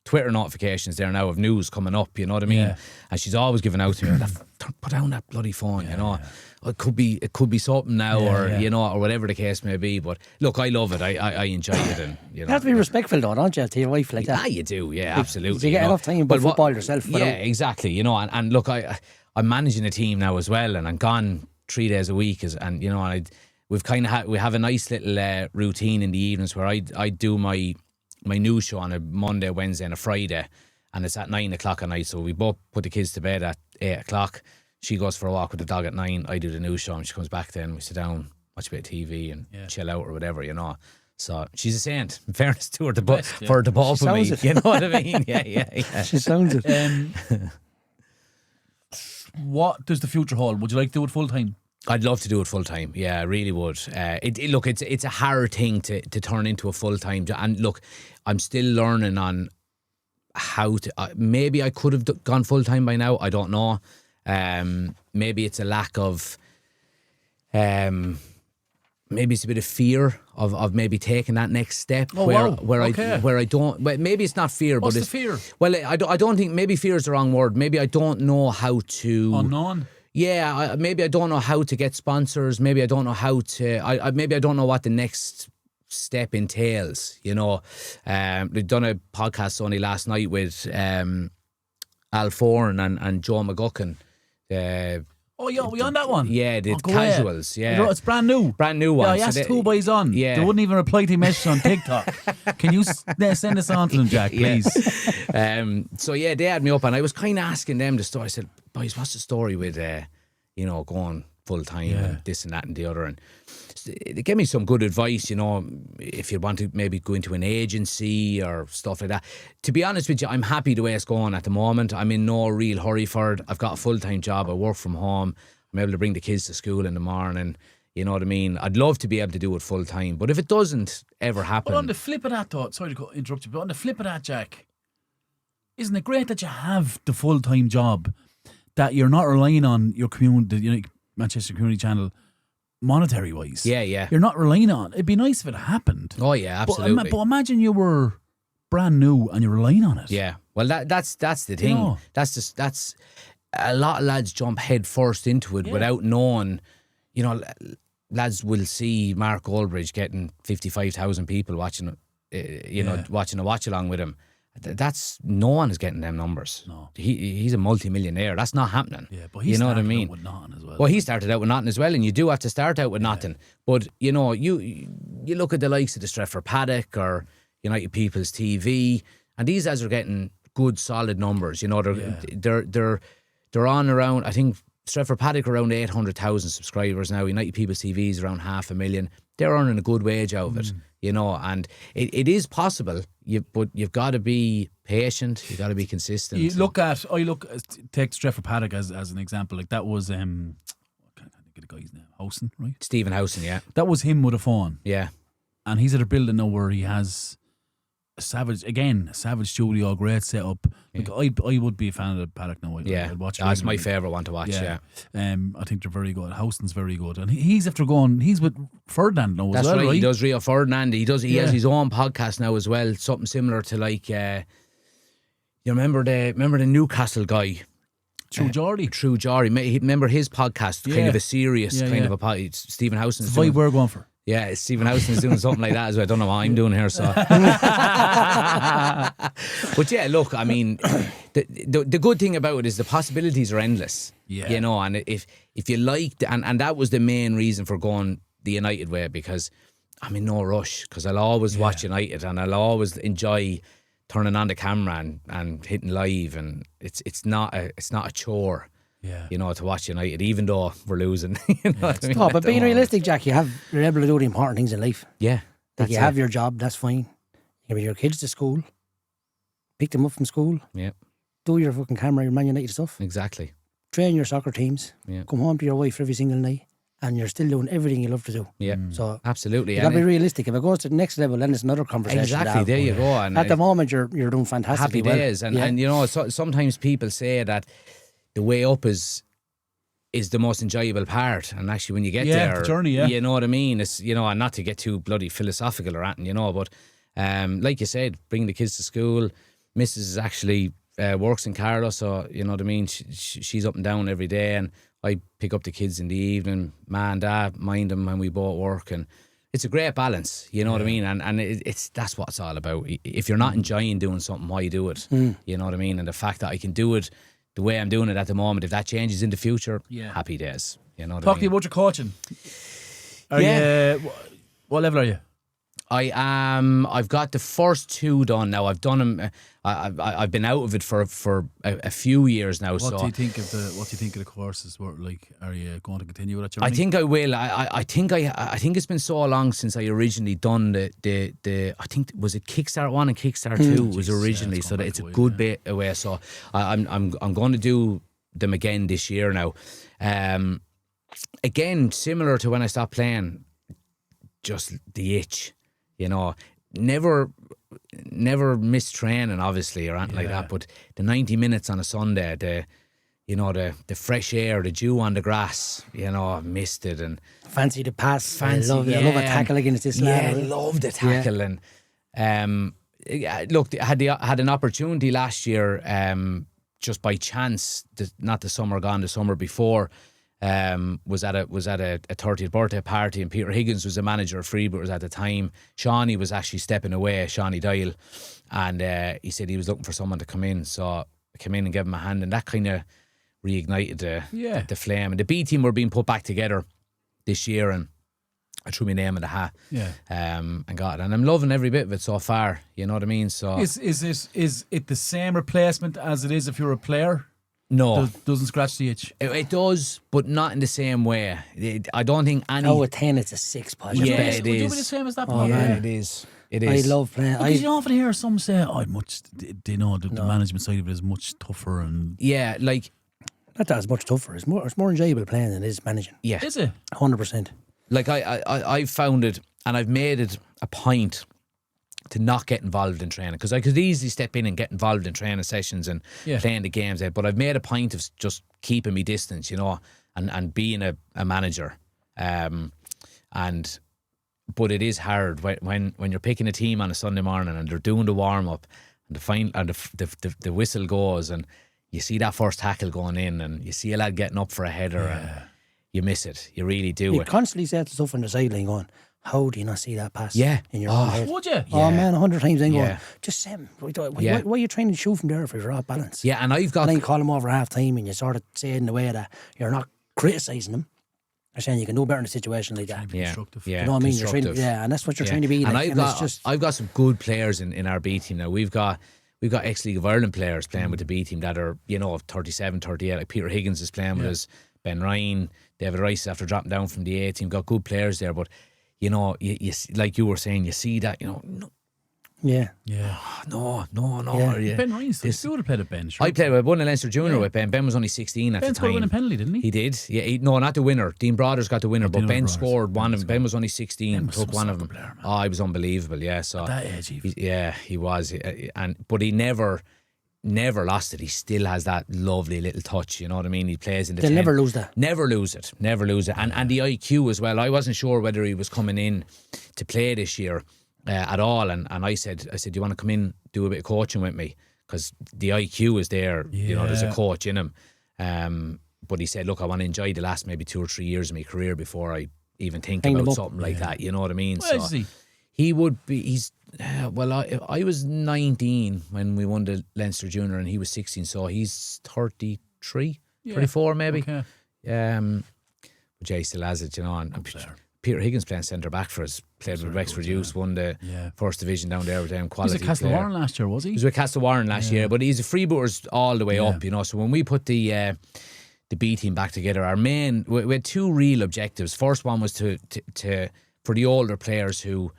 Twitter notifications there now of news coming up, you know what I mean? Yeah. And she's always giving out to me, put down that bloody phone, you know. It could be something now, you know, or whatever the case may be. But look, I love it. I enjoy it, and you know, You have to be respectful, though, don't you, to your wife like that? yeah, you do, yeah, absolutely. You get enough time about football yourself. Yeah, exactly. You know, and look, I'm managing a team now as well, and I'm gone 3 days a week, and you know, we have a nice little routine in the evenings where I do my news show on a Monday, Wednesday, and a Friday, and it's at 9 o'clock at night. So we both put the kids to bed at 8 o'clock. She goes for a walk with the dog at 9. I do the news show, and she comes back. Then we sit down, watch a bit of TV, and chill out or whatever, you know. So she's a saint. In fairness to her, for the ball for me, you know what I mean? Yeah. She sounds it. What does the future hold? Would you like to do it full time? I'd love to do it full time. Yeah, I really would. Look, it's a hard thing to turn into a full time job. And look, I'm still learning on how to. Maybe I could have gone full time by now. I don't know. Maybe it's a lack of. Maybe it's a bit of fear of maybe taking that next step where I don't. Well, maybe it's not fear, What's but the fear? Well, I don't think maybe fear is the wrong word. Maybe I don't know how to. Unknown. Yeah, maybe I don't know how to get sponsors. Maybe I don't know how to. Maybe I don't know what the next step entails. You know, we've done a podcast only last night with Al Foran and Joe McGuckin. Oh yeah, we on that one? Yeah, the go casuals. ahead. Yeah, It's brand new. brand new one. Yeah, I asked 2 boys on. Yeah. They wouldn't even reply to messages on TikTok. Can you send us on to them, Jack, please? So yeah, they had me up, and I was kind of asking them the story. I said, "Boys, what's the story with going full time and this and that and the other?" And they gave me some good advice. You know, if you want to maybe go into an agency or stuff like that. To be honest with you, I'm happy the way it's going at the moment. I'm in no real hurry for it. I've got a full time job. I work from home. I'm able to bring the kids to school in the morning. You know what I mean? I'd love to be able to do it full time, but if it doesn't ever happen, But on the flip of that, though, sorry to interrupt you, but on the flip of that, Jack, isn't it great that you have the full time job, that you're not relying on your community, Manchester Community Channel, monetary wise? Yeah. You're not relying on. It'd be nice if it happened. Oh yeah, absolutely. But imagine you were brand new and you're relying on it. Yeah, well, that's the thing. know. That's a lot of lads jump head first into it without knowing. You know, lads will see Mark Goldbridge getting 55,000 people watching. Watching a watch along with him. That's no one is getting them numbers. No, he's a multi-millionaire. That's not happening. Yeah, but he you know started what I mean. out with nothing as well. Well, he started out with nothing as well, and you do have to start out with nothing. But you know, you look at the likes of the Stretford Paddock or United People's TV, and these guys are getting good, solid numbers. You know, they're on around. I think Stretford Paddock around 800,000 subscribers now. United People's TV is around 500,000. They're earning a good wage out of it, you know, and it is possible. But you've got to be patient. You've got to be consistent. Take Stretford Paddock as an example. Like that was I can't get the guy's name. Housen, right? Stephen Housen, yeah. That was him with a phone. Yeah. And he's at a building now where he has a savage studio, great setup. Yeah. Like I would be a fan of the Paddock now. I'd watch it. That's my favourite one to watch, yeah. I think they're very good. Housen's very good. And he's with Ferdinand now That's as well, right? He does Rio Ferdinand. He has his own podcast now as well. Something similar to like you remember the Newcastle guy? True Geordie. Remember his podcast, kind of a serious kind of a podcast. Stephen Housen's It's the vibe we're going for. Yeah, Stephen Housen's doing something like that as well. I don't know what I'm doing here, so. But yeah, look, I mean, the good thing about it is the possibilities are endless. Yeah. You know, and if you liked, and that was the main reason for going the United way, because I'm in no rush, because I'll always watch United and I'll always enjoy turning on the camera and hitting live, and it's not a chore. Yeah. You know, to watch United, even though we're losing. You know what I mean? No, but being realistic, Jack, you're able to do the important things in life. Yeah. Like you have your job, that's fine. You bring your kids to school, pick them up from school. Yeah. Do your fucking camera, your Man United stuff. Exactly. Train your soccer teams. Yeah. Come home to your wife every single night, and you're still doing everything you love to do. Yeah. So absolutely. You got to be realistic. If it goes to the next level, then it's another conversation. Exactly. There you go. And at the moment, you're doing fantastic. Happy days. And you know, sometimes people say that the way up is the most enjoyable part, and actually when you get there, the journey, you know what I mean. It's, you know, and not to get too bloody philosophical or anything, you know, but like you said, bring the kids to school. Mrs. actually works in Carlow, so you know what I mean. She's up and down every day, and I pick up the kids in the evening. Ma and Dad mind them when we both work, and it's a great balance, you know what I mean. And it's that's what it's all about. If you're not enjoying doing something, why do it? You know what I mean. And the fact that I can do it the way I'm doing it at the moment, if that changes in the future, happy days. You know what I mean? Talk to you about your coaching. What level are you? I am. I've got the first 2 done now. I've done them. I've been out of it for a few years now. What do you think of the courses? Like, are you going to continue with that journey? I think I will. I think it's been so long since I originally done the I think was it Kickstart 1 and Kickstart 2 was originally, so that it's a good bit away. So I'm going to do them again this year now. Again, similar to when I stopped playing, just the itch. You know, never miss training, obviously, or anything like that. But the 90 minutes on a Sunday, the fresh air, the dew on the grass, you know, I missed it. And fancy the pass. I love a tackle against this lad. Yeah, I love the tackle. And look, I had an opportunity last year, just by chance, not the summer gone, the summer before. Was at a 30th birthday party, and Peter Higgins was the manager of Freebooters at the time. Shawnee was actually stepping away, Shawnee Doyle, and he said he was looking for someone to come in. So I came in and gave him a hand, and that kind of reignited the flame. And the B team were being put back together this year, and I threw my name in the hat. And got it. And I'm loving every bit of it so far. You know what I mean? So is it the same replacement as it is if you're a player? No. Doesn't scratch the itch. It does, but not in the same way. I don't think any... Oh, a 10, it's a 6, Podge. Yeah, it Would is. you be the same as that? Oh, yeah, it is. It is. I love playing. Because you often hear some say, the management side of it is much tougher. And yeah, like... Not that it's much tougher. It's more enjoyable playing than it is managing. Yeah. Is it? 100%. Like, I've found it, and I've made it a point to not get involved in training, because I could easily step in and get involved in training sessions and playing the games there, but I've made a point of just keeping me distance, you know, and being a manager. But it is hard when you're picking a team on a Sunday morning and they're doing the warm up and the whistle goes and you see that first tackle going in and you see a lad getting up for a header and you miss it. You really do. You constantly say stuff on the sideline going, how do you not see that pass in your own head? Would you? Oh man, 100 times I'm going, just say, why are you trying to shoot from there if you're off balance? Yeah, and I've got... And then you call him over half time and you sort of say it in the way that you're not criticising him. You're saying you can do better in a situation like that. Yeah, constructive. You know what I mean? You're trying, and that's what you're trying to be. And like, I've got some good players in our B team now. We've got ex-League of Ireland players playing with the B team that are, you know, 37, 38. Like Peter Higgins is playing with us, Ben Ryan, David Rice after dropping down from the A team. Got good players there, but you know, you like you were saying, you see that, you know. No, Ben Ryan's still would have played at Ben. Sure. I won the Leinster Junior with Ben. Ben was only 16 at the time. Ben scored a winning penalty, didn't he? He did. Yeah, no, not the winner. Dean Brothers got the winner, but Ben scored one of them. Ben was only 16, took one of them. He was unbelievable. Yeah, so at that age, he was, but he never lost it. He still has that lovely little touch. You know what I mean? He plays in the. They'll never lose that. Never lose it. And the IQ as well. I wasn't sure whether he was coming in to play this year at all. And I said, do you want to come in, do a bit of coaching with me? Because the IQ is there. You know, there's a coach in him. But he said, look, I want to enjoy the last maybe 2 or 3 years of my career before I even think about something like that. You know what I mean? Where is he? He would be. I was 19 when we won the Leinster Junior, and he was 16, so he's 33, 34 maybe. Okay. But Jay still has it, you know. And Peter Higgins playing centre back for us. Played with Wexford Youth, won the first division down there with them. Quality. He was at Castlewarren last year, was he? He was with Castlewarren last year, but he's a Freebooters all the way up. You know, so when we put the B team back together, our main we had two real objectives. First one was to for the older players who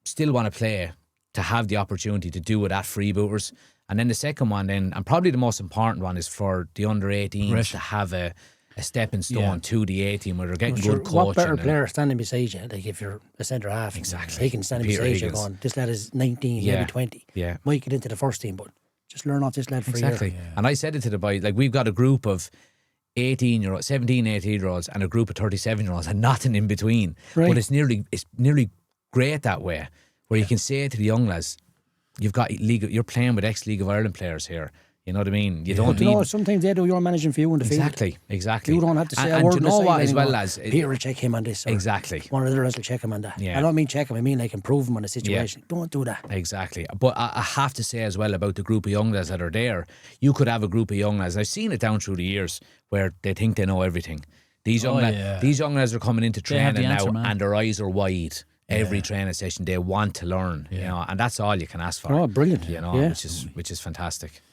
still want to play to have the opportunity to do it at Freebooters. And then the second one, then, and probably the most important one, is for the under 18s to have a stepping stone to the 18 where they're getting good coaching. What better player standing beside you? Like if you're a centre half, he can stand beside you going, this lad is 19, maybe 20. Yeah. Might get into the first team, but just learn off this lad for a year. Exactly. And I said it to the boys, like we've got a group of 18-year-olds, 17, 18-year-olds and a group of 37-year-olds and nothing in between. Right. But it's nearly great that way, where you can say to the young lads, you're playing with ex-League of Ireland players here. You know what I mean? You don't need... sometimes they do your managing for you in the field. Exactly. You don't have to say a word. And you know what, as well as... Peter will check him on this. Exactly. One of the others will check him on that. Yeah. I don't mean check him, I mean like improve him on the situation. Don't do that. Exactly. But I have to say as well about the group of young lads that are there, you could have a group of young lads, I've seen it down through the years, where they think they know everything. These young lads are coming into training now and their eyes are wide. Every training session they want to learn, you know, and that's all you can ask for. Oh, brilliant! You know, which is fantastic.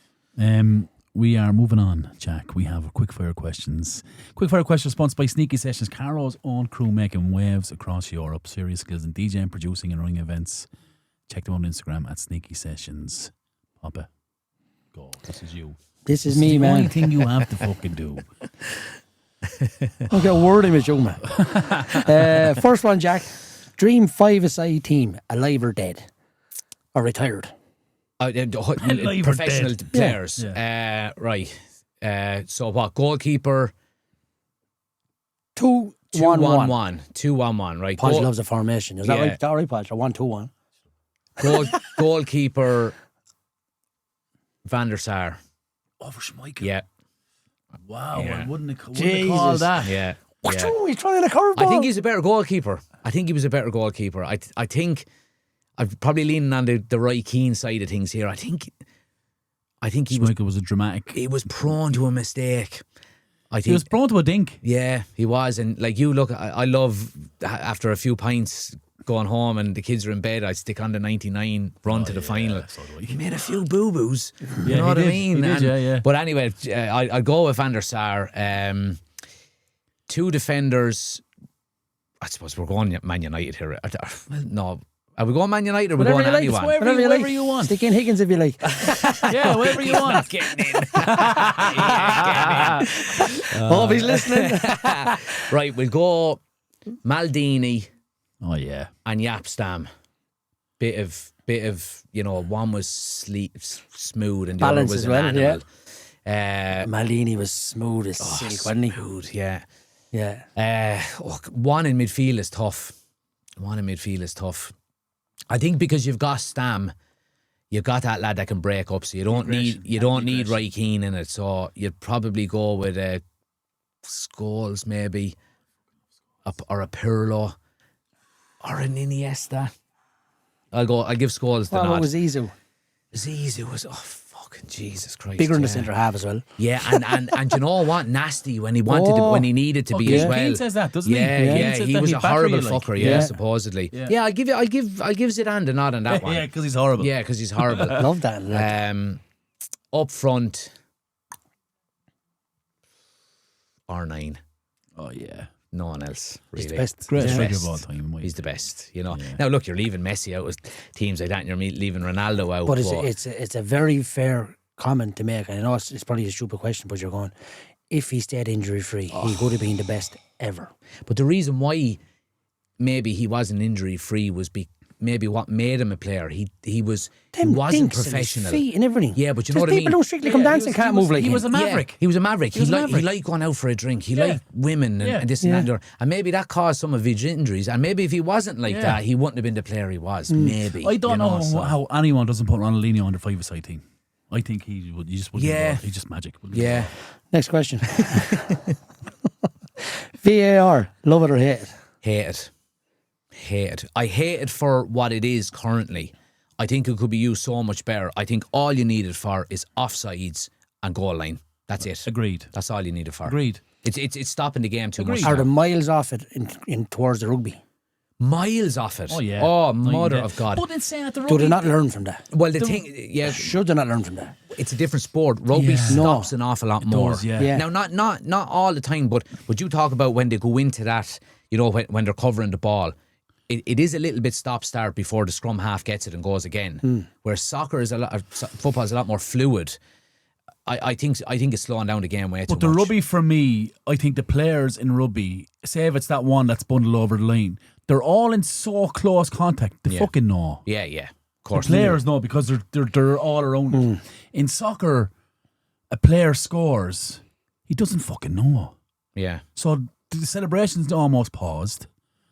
We are moving on, Jack. We have quickfire questions. Quickfire questions sponsored by Sneaky Sessions, Carlow's own crew making waves across Europe. Serious skills in DJing, producing, and running events. Check them out on Instagram at Sneaky Sessions. Popa, go. This is you. This is me, man. The only thing you have to fucking do. I'll get a word in with you, man. First one, Jack. Dream 5-a-side team, alive or dead? Or retired? Professional players. Yeah. Right. So what? Goalkeeper? 2-1-1. 2-1-1, right. Podge loves a formation. Is that right? Is that right, Podge? 1-2-1. Goalkeeper Van der Sar. Over Schmeichel. Yeah. Wow, I wouldn't have called that. Yeah. He's trying a curveball. I think he's a better goalkeeper. I think I'm probably leaning on the Roy Keane side of things here. I think Schmeichel was a dramatic. He was prone to a mistake. I think he was prone to a dink. Yeah, he was. And like you look, I love after a few pints going home and the kids are in bed, I'd stick on the 99, run to the final. So he made a few boo-boos. You know what I mean? But anyway, I'd go with Van der Sar. Two defenders. I suppose we're going Man United here. Well, no. Are we going Man United or are we going anyone? Whatever you want. Stick in Higgins if you like. Yeah, whatever you want. Not getting in. Hope he's listening. Right, we'll go Maldini. Oh yeah. And Yapstam. Bit of you know, one was smooth and the balance other was as well, an animal. Maldini was smooth as silk, wasn't he? Smooth, yeah. Yeah. One in midfield is tough. I think because you've got Stam, you've got that lad that can break up, so you don't need Roy Keane in it. So you'd probably go with a Scholes maybe, or a Pirlo, or an Iniesta. I'll give Scholes the nod. What was Zizou? Zizou was fucking Jesus Christ. Bigger in the centre half as well. Yeah, and you know what? Nasty when he wanted when he needed to be as well. Keane says that, doesn't he? Yeah, he was a horrible fucker, supposedly. Yeah, I'll give Zidane the nod on that one. Yeah, because he's horrible. Yeah, because he's horrible. Love that. Up front, R9. Oh yeah. No one else, really. He's the best. Great striker of all time. He's the best, you know. Now, look, you're leaving Messi out with teams like that and you're leaving Ronaldo out. But it's a very fair comment to make. And I know it's probably a stupid question, but you're going, if he stayed injury-free, he would have been the best ever. But the reason why maybe he wasn't injury-free was maybe what made him a player. He wasn't professional. Feet and everything. Yeah, but you know what I mean? People don't strictly come dancing can't move like him. He was a maverick. Yeah, he was a maverick. He liked going out for a drink. He liked women and this and that. And maybe that caused some of his injuries. And maybe if he wasn't like that, he wouldn't have been the player he was. Maybe. I don't know how anyone doesn't put Ronaldinho on the 5-a-side team. I think he just wouldn't. Yeah. He's just magic. Yeah. Next question. VAR, love it or hate it? Hate it. I hate it for what it is currently. I think it could be used so much better. I think all you need it for is offsides and goal line. That's it. Agreed. That's all you need it for. Agreed. It's stopping the game too much. Are the miles off it in towards the rugby? miles off it. Oh, yeah. Oh, No, mother yeah. of God. But then saying that the Do rugby... they not learn from that? Well, the thing, yeah, Should they not learn from that? it's a different sport. Rugby Yeah. stops an awful lot more. does, yeah. Yeah. Now, not all the time, but would you talk about when they go into that, you know, when they're covering the ball, it is a little bit stop-start before the scrum half gets it and goes again. Where soccer is football is a lot more fluid. I think it's slowing down the game way too But the much. rugby, for me, I think the players in rugby, say if it's that one that's bundled over the line, they're all in so close contact. They fucking know. Yeah, of The course. players know because they're all around it. In soccer, a player scores, he doesn't fucking know. Yeah. So the celebration's almost paused.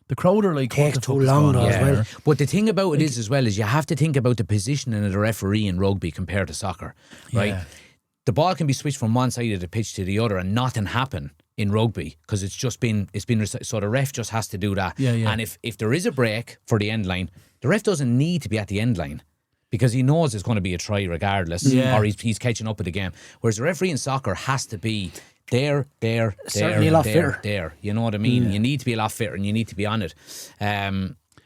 The crowd are like, Takes what the too fuck is long going on though as here? well. But the thing about it is as well is you have to think about the positioning of the referee in rugby compared to soccer, right? Yeah. The ball can be switched from one side of the pitch to the other and nothing happen in rugby because it's been so the ref just has to do that. Yeah, yeah. And if there is a break for the end line, the ref doesn't need to be at the end line because he knows it's going to be a try regardless, Yeah. or he's catching up with the game. Whereas the referee in soccer has to be there. Certainly a lot fitter. You know what I mean? You need to be a lot fitter and you need to be on it.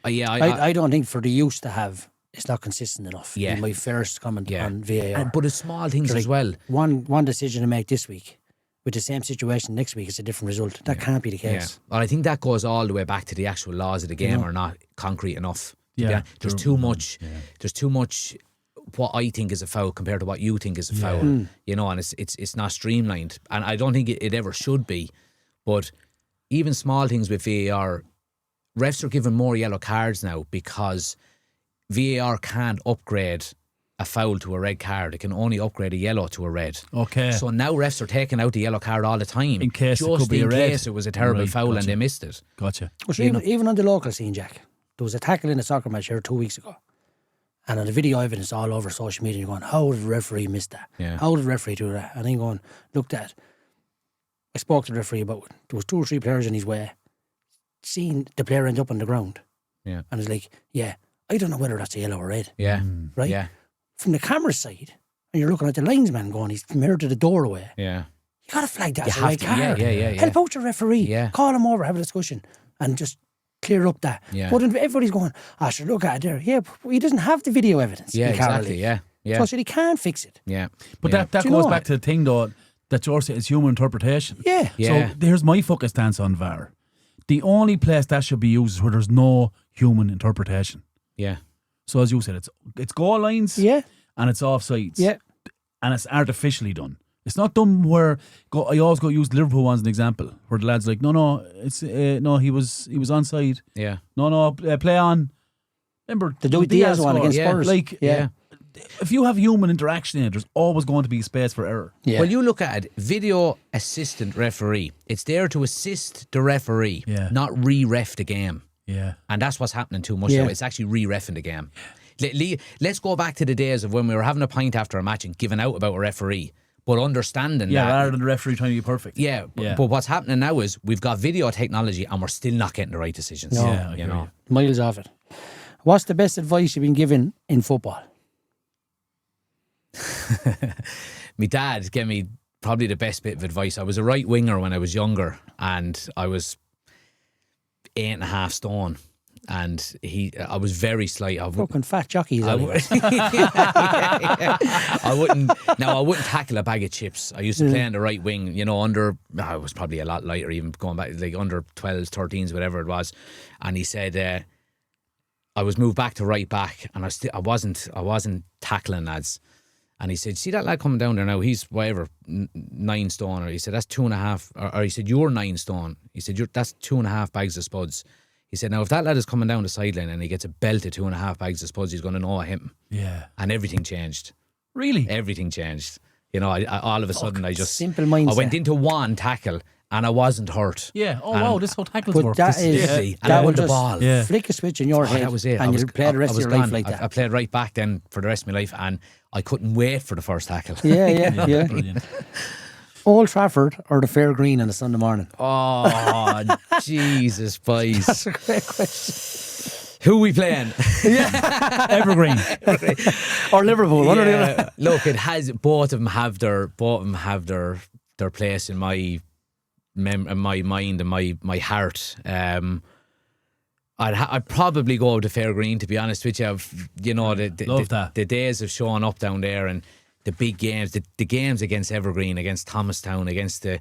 I don't think for the use to have, it's not consistent enough. Yeah. My first comment Yeah. on VAR. But it's small things as well. One decision to make this week, with the same situation next week, it's a different result. That can't be the Yeah. case. Well, I think that goes all the way back to the actual laws of the game are not concrete enough. to be Yeah, honest. There's too much what I think is a foul compared to what you think is a foul. You know, and it's not streamlined. And I don't think it ever should be. But even small things with VAR, refs are given more yellow cards now because VAR can't upgrade a foul to a red card. It can only upgrade a yellow to a red. Okay. So now refs are taking out the yellow card all the time. In case it just could be in a red. case it was a terrible Right, foul gotcha. and they missed it. Gotcha. Well, so even on the local scene, Jack, there was a tackle in a soccer match here 2 weeks ago. And on the video evidence all over social media, you're going, how did the referee miss that? Yeah. How did the referee do that? And I'm going, looked at. I spoke to the referee about it. There was 2 or 3 players in his way. Seen the player end up on the ground. Yeah. And it's like, yeah, I don't know whether that's a yellow or red. Yeah. Right? Yeah. From the camera side, and you're looking at the linesman going, he's from here to the doorway. Yeah. You got to flag that You as a have red to, card. yeah. Help out your referee. Yeah. Call him over, have a discussion, and just clear up that. Yeah. But everybody's going, I should look at it there. Yeah, but he doesn't have the video evidence. Yeah, in Carlow exactly. League. Yeah. Yeah. So I said he can't fix it. Yeah. But yeah. that Do you goes know back what? to the thing, though, that George said is human interpretation. Yeah. Yeah. So here's my fucking stance on VAR. The only place that should be used is where there's no human interpretation. Yeah. So as you said, it's goal lines Yeah. and it's offsides. Yeah. And it's artificially done. It's not done where I always go use Liverpool one as an example, where the lad's like, no, it's no, he was onside. Yeah. No, play on. Remember The Diaz one scored. against Yeah. Spurs. Like, yeah. if you have human interaction in it, there's always going to be space for error. Yeah. Well, you look at it, video assistant referee. It's there to assist the referee, Yeah. not re-ref the game. Yeah. And that's what's happening too much Yeah. now. It's actually re-reffing the game. Let's go back to the days of when we were having a pint after a match and giving out about a referee, but understanding Yeah, that. rather than the referee trying to be perfect. Yeah, but what's happening now is we've got video technology and we're still not getting the right decisions. No. Yeah, I you agree. know. Miles off it. What's the best advice you've been given in football? My dad gave me probably the best bit of advice. I was a right winger when I was younger and I was 8.5 stone and I was very slight. Fucking fat jockeys. I anyway. wouldn't tackle a bag of chips. I used to play on the right wing, you know, I was probably a lot lighter, even going back, like under 12s, 13s, whatever it was. And he said, I was moved back to right back and I wasn't tackling lads. And he said, see that lad coming down there now, he's whatever, 9 stone. Or he said, that's 2.5, or he said, you're 9 stone. He said, that's 2.5 bags of spuds. He said, now if that lad is coming down the sideline and he gets a belt of 2.5 bags of spuds, he's going to know I hit him. Yeah. And everything changed. Really? Everything changed. You know, I all of a sudden I just... simple mindset. I went into one tackle and I wasn't hurt. Yeah. Oh, And- wow, this is how tackles But work. that This is, Easy. And I that will won the just ball. Yeah. flick a switch in your head That was it. and you'll play the rest of was your life gone. like I that. played right back then for the rest of my life and I couldn't wait for the first tackle. Yeah. Brilliant. Old Trafford or the Fair Green on a Sunday morning? Oh, Jesus, boys. That's a great question. Who we playing? Evergreen. Or Liverpool, one or the other. Yeah, look, it has both of them have their place in my mind and my heart. I'd probably go with the Fair Green, to be honest with you. Love that. The days of showing up down there and the big games, the games against Evergreen, against Thomastown, against the,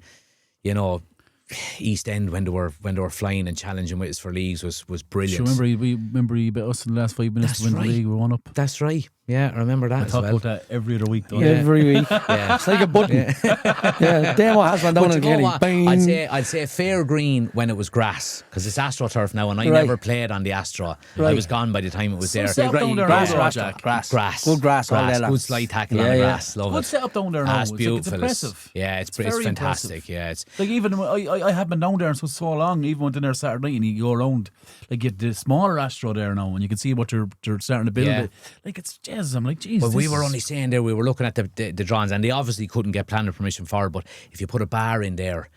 East End when they were flying and challenging with us for leagues was brilliant. So remember he beat us in the last 5 minutes to win the league. We won up. That's right. Yeah, I remember that. I talk about that every other week, though. Every week. Yeah. It's like a button. Yeah, Demo has one down in Kilkenny. I'd say Fair Green when it was grass, because it's AstroTurf now, and I Right. never played on the Astro. Right. I was gone by the time it was there. set up down there Grass now, or Jack. Astro? Grass. Grass. Good grass all day long. Good slide tackle on Yeah, the yeah. grass. Love Good it. set up down there now. It's beautiful. It's impressive. Yeah, it's very fantastic. impressive. Yeah, it's Like even I have been down there for so long. Even went in there Saturday night and you go around, like you get the smaller Astro there now, and you can see what they're starting to build. Yeah. Like it's jazz. I'm like, geez. Well, we were only saying there, we were looking at the drawings, and they obviously couldn't get planning permission for it, but if you put a bar in there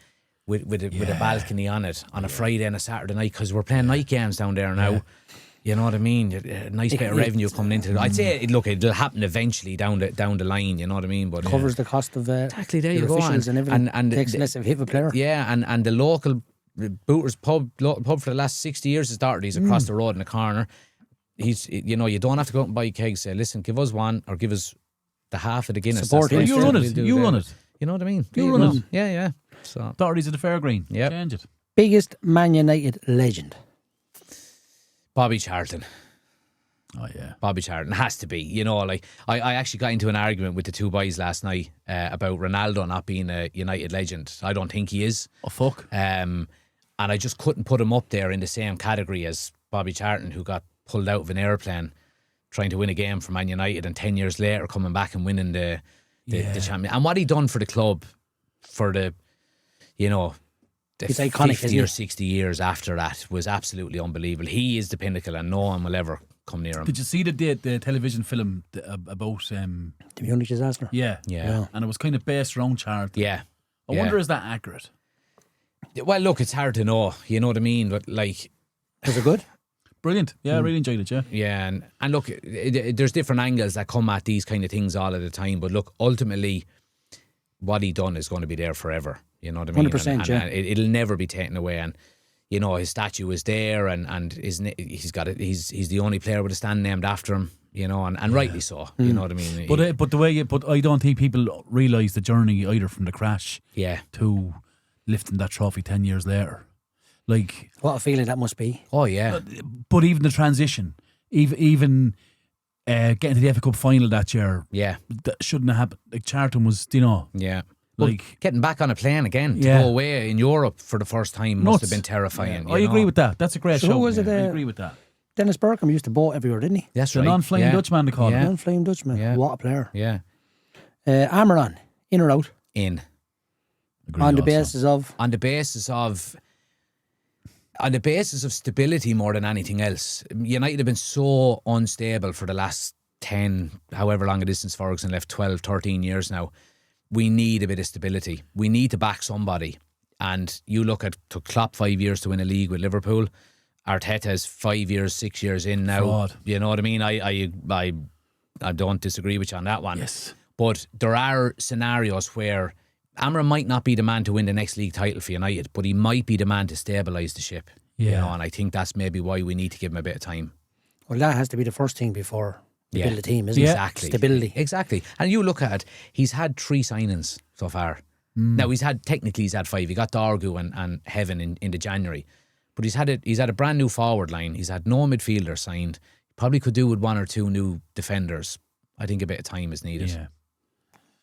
with a balcony on it on a Friday and a Saturday night, because we're playing night games down there now, you know what I mean? A nice bit of revenue coming into it. I'd say, it'll happen eventually down the line, you know what I mean? But Covers the cost of exactly, there your you go. officials and everything. And takes less of a hit of a player. Yeah, and the local Booters pub for the last 60 years has started. He's across the road in the corner. He's, you don't have to go out and buy kegs. Say, listen, give us one or give us the half of the Guinness. Support That's him. the You best run thing it. we'll do You there. run it. You know what I mean? You run it. Yeah. So Authorities at the Fair Green. Yep. Change it. Biggest Man United legend. Bobby Charlton. Oh yeah. Bobby Charlton has to be. Like I actually got into an argument with the two boys last night about Ronaldo not being a United legend. I don't think he is. Oh fuck. And I just couldn't put him up there in the same category as Bobby Charlton, who got pulled out of an airplane trying to win a game for Man United, and 10 years later coming back and winning the champion. And what he done for the club for the He's iconic, 50 isn't or he? 60 years after that was absolutely unbelievable. He is the pinnacle, and no one will ever come near him. Did you see the television film about The Munich disaster. Yeah. Yeah. And it was kind of based around Charlton. Yeah. I wonder, is that accurate? Well, look, it's hard to know. You know what I mean? But like, Was it good? Brilliant. Yeah, I really enjoyed it, yeah. yeah, and look, there's different angles that come at these kind of things all of the time. But look, ultimately, what he done is going to be there forever. You know what I mean? 100%, yeah. And it'll never be taken away. And his statue is there, and he's the only player with a stand named after him. And rightly so. You know what I mean? But I don't think people realise the journey either from the crash to lifting that trophy 10 years later. Like, What a feeling that must be. Oh yeah. but even the transition, even getting to the FA Cup final that year, Yeah. that shouldn't have happened. Like Charlton was, Yeah. like Getting back on a plane again to Yeah. go away in Europe for the first time must have nuts. been terrifying. I agree with that. That's a great So show. who was it, I agree with that. Dennis Bergkamp used to boat everywhere, didn't he? That's The right. non-flying yeah. Dutchman, they call Yeah. him. Non-flying Dutchman. Yeah. What a player. Yeah. Amaran, in or out? In. Agreed On the also. basis of... On the basis of stability more than anything else. United have been so unstable for the last 10, however long it is since Ferguson left, 12, 13 years now. We need a bit of stability. We need to back somebody. And you look at, took Klopp 5 years to win a league with Liverpool. Arteta's 5 years, 6 years in now. Fraud. You know what I mean? I don't disagree with you on that one. Yes. But there are scenarios where Amra might not be the man to win the next league title for United, but he might be the man to stabilise the ship. Yeah. And I think that's maybe why we need to give him a bit of time. Well, that has to be the first thing before you Yeah. build a team, isn't Exactly. it? Stability. Exactly. And you look at it, he's had 3 signings so far. Now he's had 5. He got Dargu and Heaven in the January. But he's had a brand new forward line. He's had no midfielder signed. Probably could do with 1 or 2 new defenders. I think a bit of time is needed. Yeah.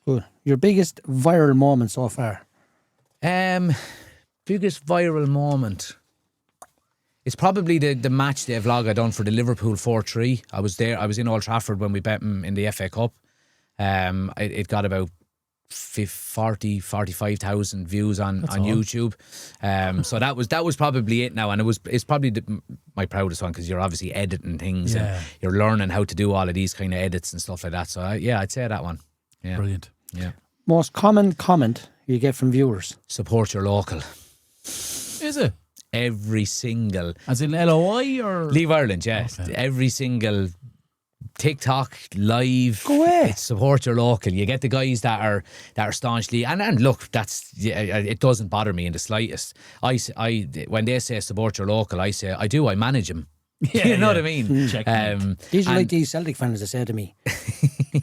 Good. Your biggest viral moment so far? Biggest viral moment. It's probably the match day vlog I done for the Liverpool 4-3. I was there. I was in Old Trafford when we bet them in the FA Cup. It got about 45,000 views on YouTube. So that was probably it now, and it's probably my proudest one, because you're obviously editing things and you're learning how to do all of these kind of edits and stuff like that. So I'd say that one. Yeah. Brilliant. Yeah. Most common comment you get from viewers? Support your local. Is it? Every single. As in LOI or? Leave Ireland, yeah. Okay. Every single TikTok live. Go away. It's support your local. You get the guys that are staunchly and look, it doesn't bother me in the slightest. I when they say support your local, I say I manage them. You know what I mean? These are like these Celtic fans that said to me,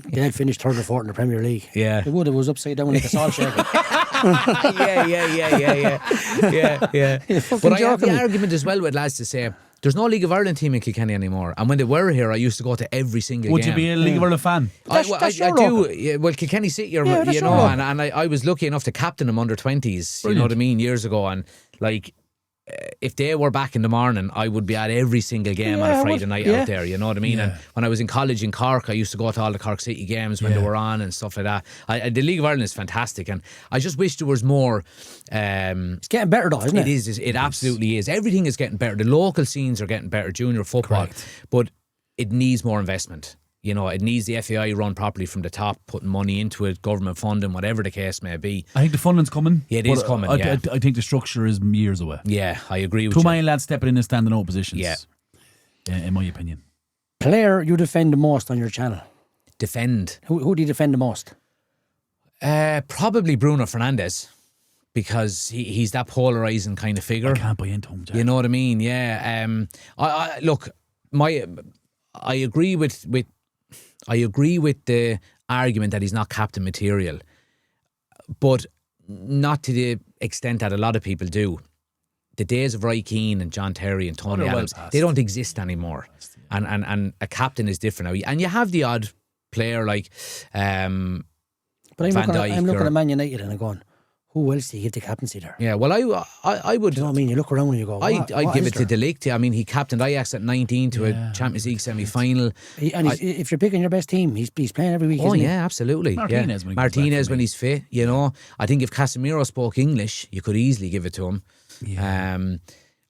they had finished third or fourth in the Premier League. Yeah. They would have was upside down like a salt shaker. Yeah. But I have the argument as well with lads to say there's no League of Ireland team in Kilkenny anymore. And when they were here, I used to go to every single game. Would you be a League of Ireland fan? I do. Yeah, well, Kilkenny City, you know, and I was lucky enough to captain them under 20s. Brilliant. You know what I mean, years ago, and like. If they were back in the morning, I would be at every single game on a Friday night out there. You know what I mean? Yeah. And when I was in college in Cork, I used to go to all the Cork City games when they were on and stuff like that. The League of Ireland is fantastic, and I just wish there was more. It's getting better though, isn't it? It is. It absolutely is. Everything is getting better. The local scenes are getting better. Junior football, but it needs more investment. You know, it needs the FAI run properly from the top, putting money into it, government funding, whatever the case may be. I think the funding's coming. Yeah, it is coming, I think the structure is years away. Yeah, I agree with you. Too many lads stepping in and standing out positions. Yeah. In my opinion. Player you defend the most on your channel? Defend. Who do you defend the most? Probably Bruno Fernandes, because he's that polarising kind of figure. I can't buy into him, Jack. You know what I mean? Yeah. Look, I agree with the argument that he's not captain material, but not to the extent that a lot of people do. The days of Roy Keane and John Terry and Tony Adams, they don't exist anymore. And a captain is different now. And you have the odd player like Van Dijk. I'm looking at Man United and I'm going, who else do you give the captaincy there? Yeah, well, I would. Do you know what I mean? You look around and you go, I'd give it to De Ligt. I mean, he captained Ajax at 19 to a Champions League semi-final. If you're picking your best team, he's playing every week, isn't he? Yeah, absolutely. Martinez when he's fit, you know. I think if Casemiro spoke English, you could easily give it to him. Yeah.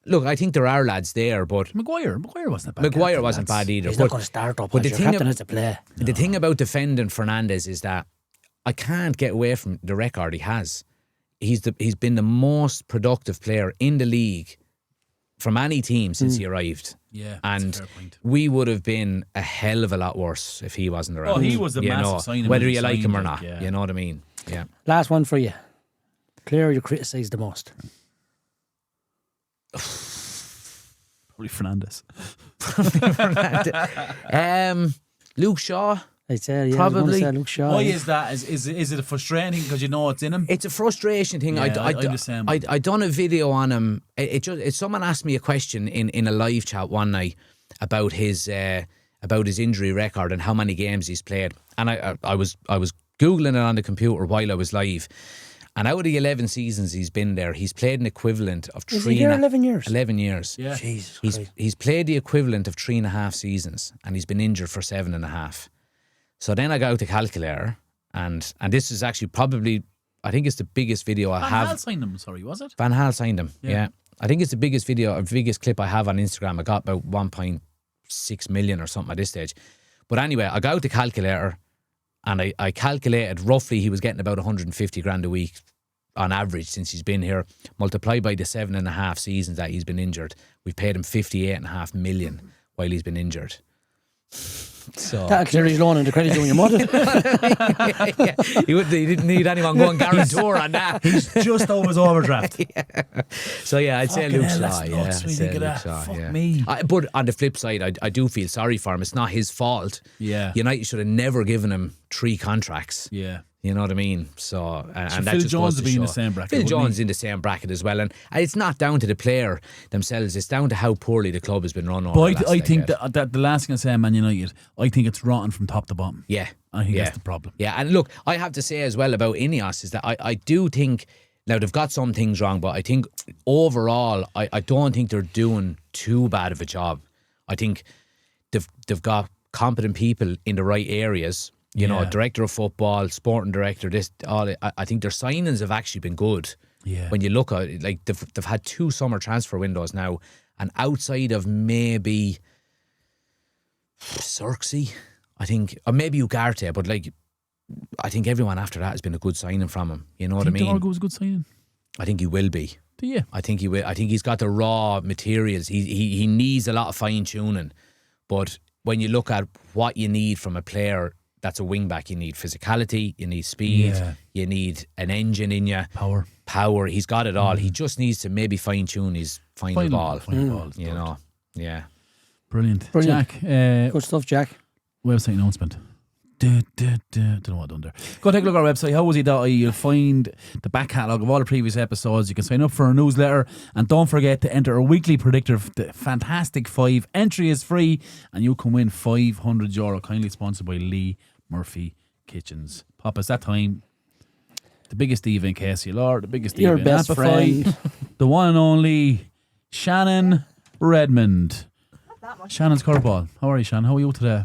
Look, I think there are lads there, but Maguire wasn't bad. Maguire wasn't bad either. He's not going to start up, but the captain has to play. The thing about defending Fernandes is that I can't get away from the record he has. He's been the most productive player in the league from any team since he arrived. Yeah, and that's a fair point. we would have been a hell of a lot worse if he wasn't around. Oh, he was a massive signing. Whether you like him or not, you know what I mean? Yeah. Last one for you. Player you criticise the most? Probably Fernandes. Luke Shaw. I'd say, Probably. Luke Shaw. Why is that? Is it a frustrating because you know it's in him? It's a frustration thing. Yeah, I done a video on him. Someone asked me a question in a live chat one night about his injury record and how many games he's played. And I was Googling it on the computer while I was live. And out of the 11 seasons he's been there, he's played an equivalent of 11 years? 11 years. Yeah. Jesus Christ. He's played the equivalent of 3.5 seasons, and he's been injured for 7.5. So then I got out the calculator, and this is actually probably, I think it's the biggest video I have. Van Gaal signed him, sorry, was it? Van Gaal signed him, yeah. I think it's the biggest clip I have on Instagram. I got about 1.6 million or something at this stage. But anyway, I got out the calculator, and I calculated roughly he was getting about 150 grand a week on average since he's been here. Multiplied by the 7.5 seasons that he's been injured, we've paid him 58.5 million while he's been injured. So That'll clear his loan and the credit union, won't it? He didn't need anyone going guarantor on that. He's just over his overdraft. So yeah, I'd say Luke Shaw. Fuck me. But on the flip side, I do feel sorry for him. It's not his fault. Yeah. United should have never given him 3 contracts. Yeah. You know what I mean? So, and that Phil just Jones goes to would be in show. the same bracket. Phil Jones is in the same bracket as well, and it's not down to the player themselves. It's down to how poorly the club has been run over. But I think that the last thing I say on Man United, I think it's rotten from top to bottom. Yeah, I think that's the problem. Yeah, and look, I have to say as well about Ineos is that I do think now they've got some things wrong, but I think overall I don't think they're doing too bad of a job. I think they've got competent people in the right areas. You know, director of football, sporting director, I think their signings have actually been good. Yeah. When you look at it, like they've had 2 summer transfer windows now, and outside of maybe Cirksey, I think, or maybe Ugarte, but like I think everyone after that has been a good signing from him. You know what I mean? Dorgo was a good signing. I think he will be. Do you? I think he will. I think he's got the raw materials. He needs a lot of fine tuning, but when you look at what you need from a player that's a wing back, you need physicality, you need speed, you need an engine in you. Power. He's got it all. He just needs to maybe fine tune his final ball. You know. Yeah. Brilliant. Jack. Good stuff, Jack. Website announcement. Don't know what I've done there. Go take a look at our website, howwashe.ie. You'll find the back catalogue of all the previous episodes. You can sign up for our newsletter, and don't forget to enter our weekly predictor, the Fantastic 5. Entry is free, and you can win €500. Kindly sponsored by Lee Murphy Kitchens. Popa, it's that time. The biggest diva in KCLR, the biggest diva Your in best Ampifi, friend. the one and only Shannon Redmond. Shannon's curveball. How are you, Shannon? How are you today?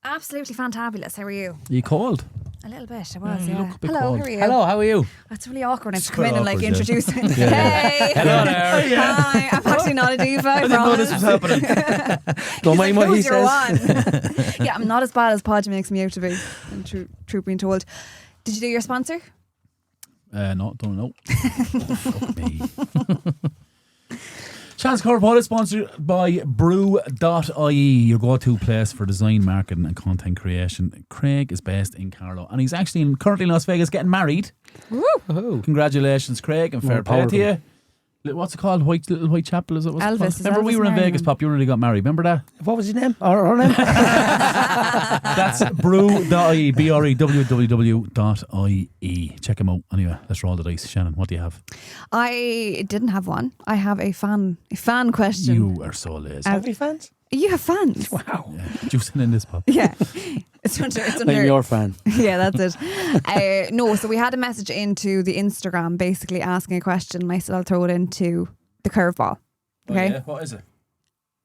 Absolutely fantabulous. How are you? Are you cold? A little bit. I was, you yeah. look a bit Hello, cold. how are you? Hello, how are you? That's really awkward. I have to It's come in quite and like awkward, introduce me. Yeah. Hey. Hello there. Hi. I'm actually not a diva. I I didn't know this was happening. Don't mind what he Who's your says. one? Yeah, I'm not as bad as Podge makes me out to be. I'm true being told. Did you do your sponsor? No, don't know. Fuck me. Shannon's curveball is sponsored by brew.ie, your go-to place for design, marketing and content creation. Craig is based in Carlow, and he's actually currently in Las Vegas getting married. Woo! Congratulations, Craig, and fair More play power to you. What's it called? Little White Chapel, is it? What's it Elvis, called? is Remember we Elvis were in married Vegas, him? Pop, you really got married. Remember that? What was his name? Or her name? That's brew.ie, BREWWW.ie. Check him out. Anyway, let's roll the dice. Shannon, what do you have? I didn't have one. I have a fan question. You are so lazy. Have you fans? You have fans? Wow. Yeah. Juicing in this, Pop. Yeah. It's under I'm your fan. Yeah, that's it. No, so we had a message into the Instagram basically asking a question, and I said I'll throw it into the curveball. Okay. Oh, yeah. What is it?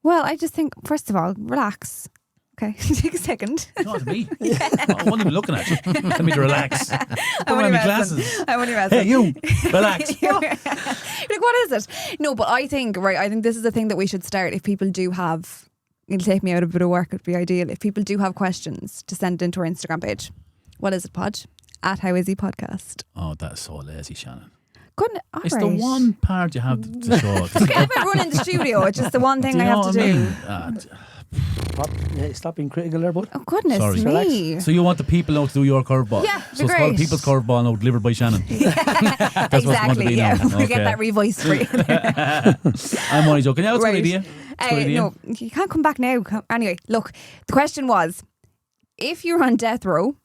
Well, I just think, first of all, relax. Okay, take a second. Not me. I wasn't even looking at you. Tell me to relax. Put I'm on only my messing. glasses. I'm only messing. Hey, you. Relax. You're like, what is it? No, but I think this is the thing that we should start. If people do have, it'll take me out a bit of work, it'd be ideal. If people do have questions, to send it into our Instagram page. What is it, Podge? @HowIsHePodcast. Oh, that's so lazy, Shannon. Goodness, all It's right. the one part you have to show. Okay, I'm running the studio. It's just the one thing I have to do. Stop being critical there, bud. Oh, goodness Sorry. me. So you want the people now to do your curveball? Yeah, So it's called great. People's Curveball now, delivered by Shannon. That's what it's going to Exactly, be yeah. now. We'll get that revoiced for you. I'm only joking. Yeah, it's a good Right. idea. It's a good idea. No, you can't come back now. Anyway, look, the question was, if you're on death row,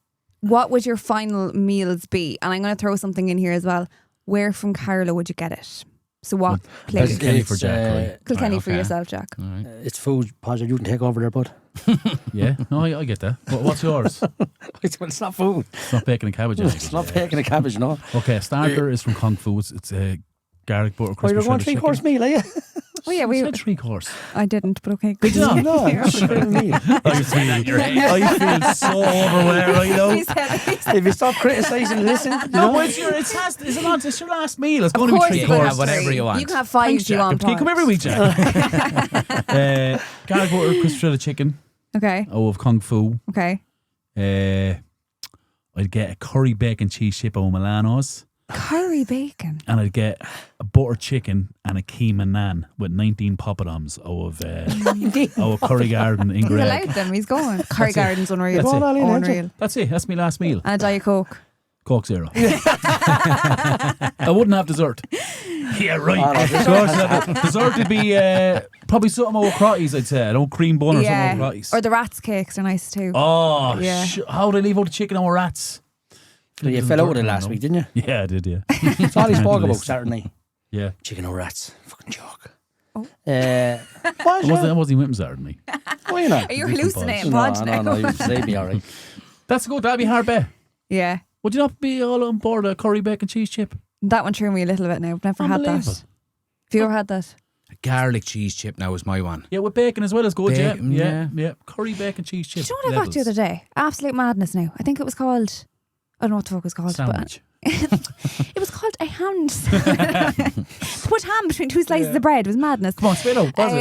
what would your final meals be? And I'm going to throw something in here as well. Where from Carlow would you get it? So what place? Kilkenny for Jack, right? Kilkenny for okay. yourself, Jack. It's food, Podge. You can take over there, bud. Yeah, no, I get that. What's yours? It's not food. It's not bacon and cabbage. It's not bacon and cabbage, no. Okay, starter is from Kung Fu. It's a garlic butter Oh, crispy you're going shredded 3-course chicken. meal, are you? Oh yeah, You said 3-course. I didn't, but okay. Good job. No, that's a great meal. I feel so overwhelmed right now. He said, If you stop criticising and listen, you No, know. but it's your last meal. It's of going to be course, 3 you can courses. have whatever you want. You can have 5 Thanks, if you Jack. want. Can you come every week, Jack? Garlic butter crispy shredded chicken. Okay. Of Kung Fu. Okay. I'd get a curry bacon cheese chip of Milano's, Curry bacon. and I'd get a butter chicken and a keema naan with 19 poppadoms of Curry Garden in He's Greg. allowed them. He's going. Curry Garden's unreal. That's it. Go on, Eileen, Unreal. That's it. That's my last meal. And a Diet Coke. Coke Zero. I wouldn't have dessert. Yeah, right. Oh, no, Of course not. Dessert would be probably something over crotties, I'd say. An old cream bun or something over crotties. Or the rats cakes are nice too. Oh, Yeah. how did I leave out the chicken over rats? You fell out with it last week, didn't you? Yeah, I did, yeah. That's all he spoke about List. Saturday night. Yeah. Chicken or rats. Fucking joke. Oh. What? I wasn't even with Saturday night. Why you not? Are you different hallucinating, No, Podge, now? no, you say me all right. That's good. That'd be hard bet. Yeah. Would you not be all on board a curry bacon cheese chip? That one threw me a little bit now. I've never had that. Unbelievable. Have you ever had that? Garlic cheese chip now is my one. Yeah, with bacon as well as good, Bacon, yeah. Curry bacon cheese Do chip. you know what I got the other day? Absolute madness now. I think it was called, I don't know what the fuck it was called. Sandwich. But it was called a ham. Put ham between 2 slices of bread. It was madness. Come on, spit out. Was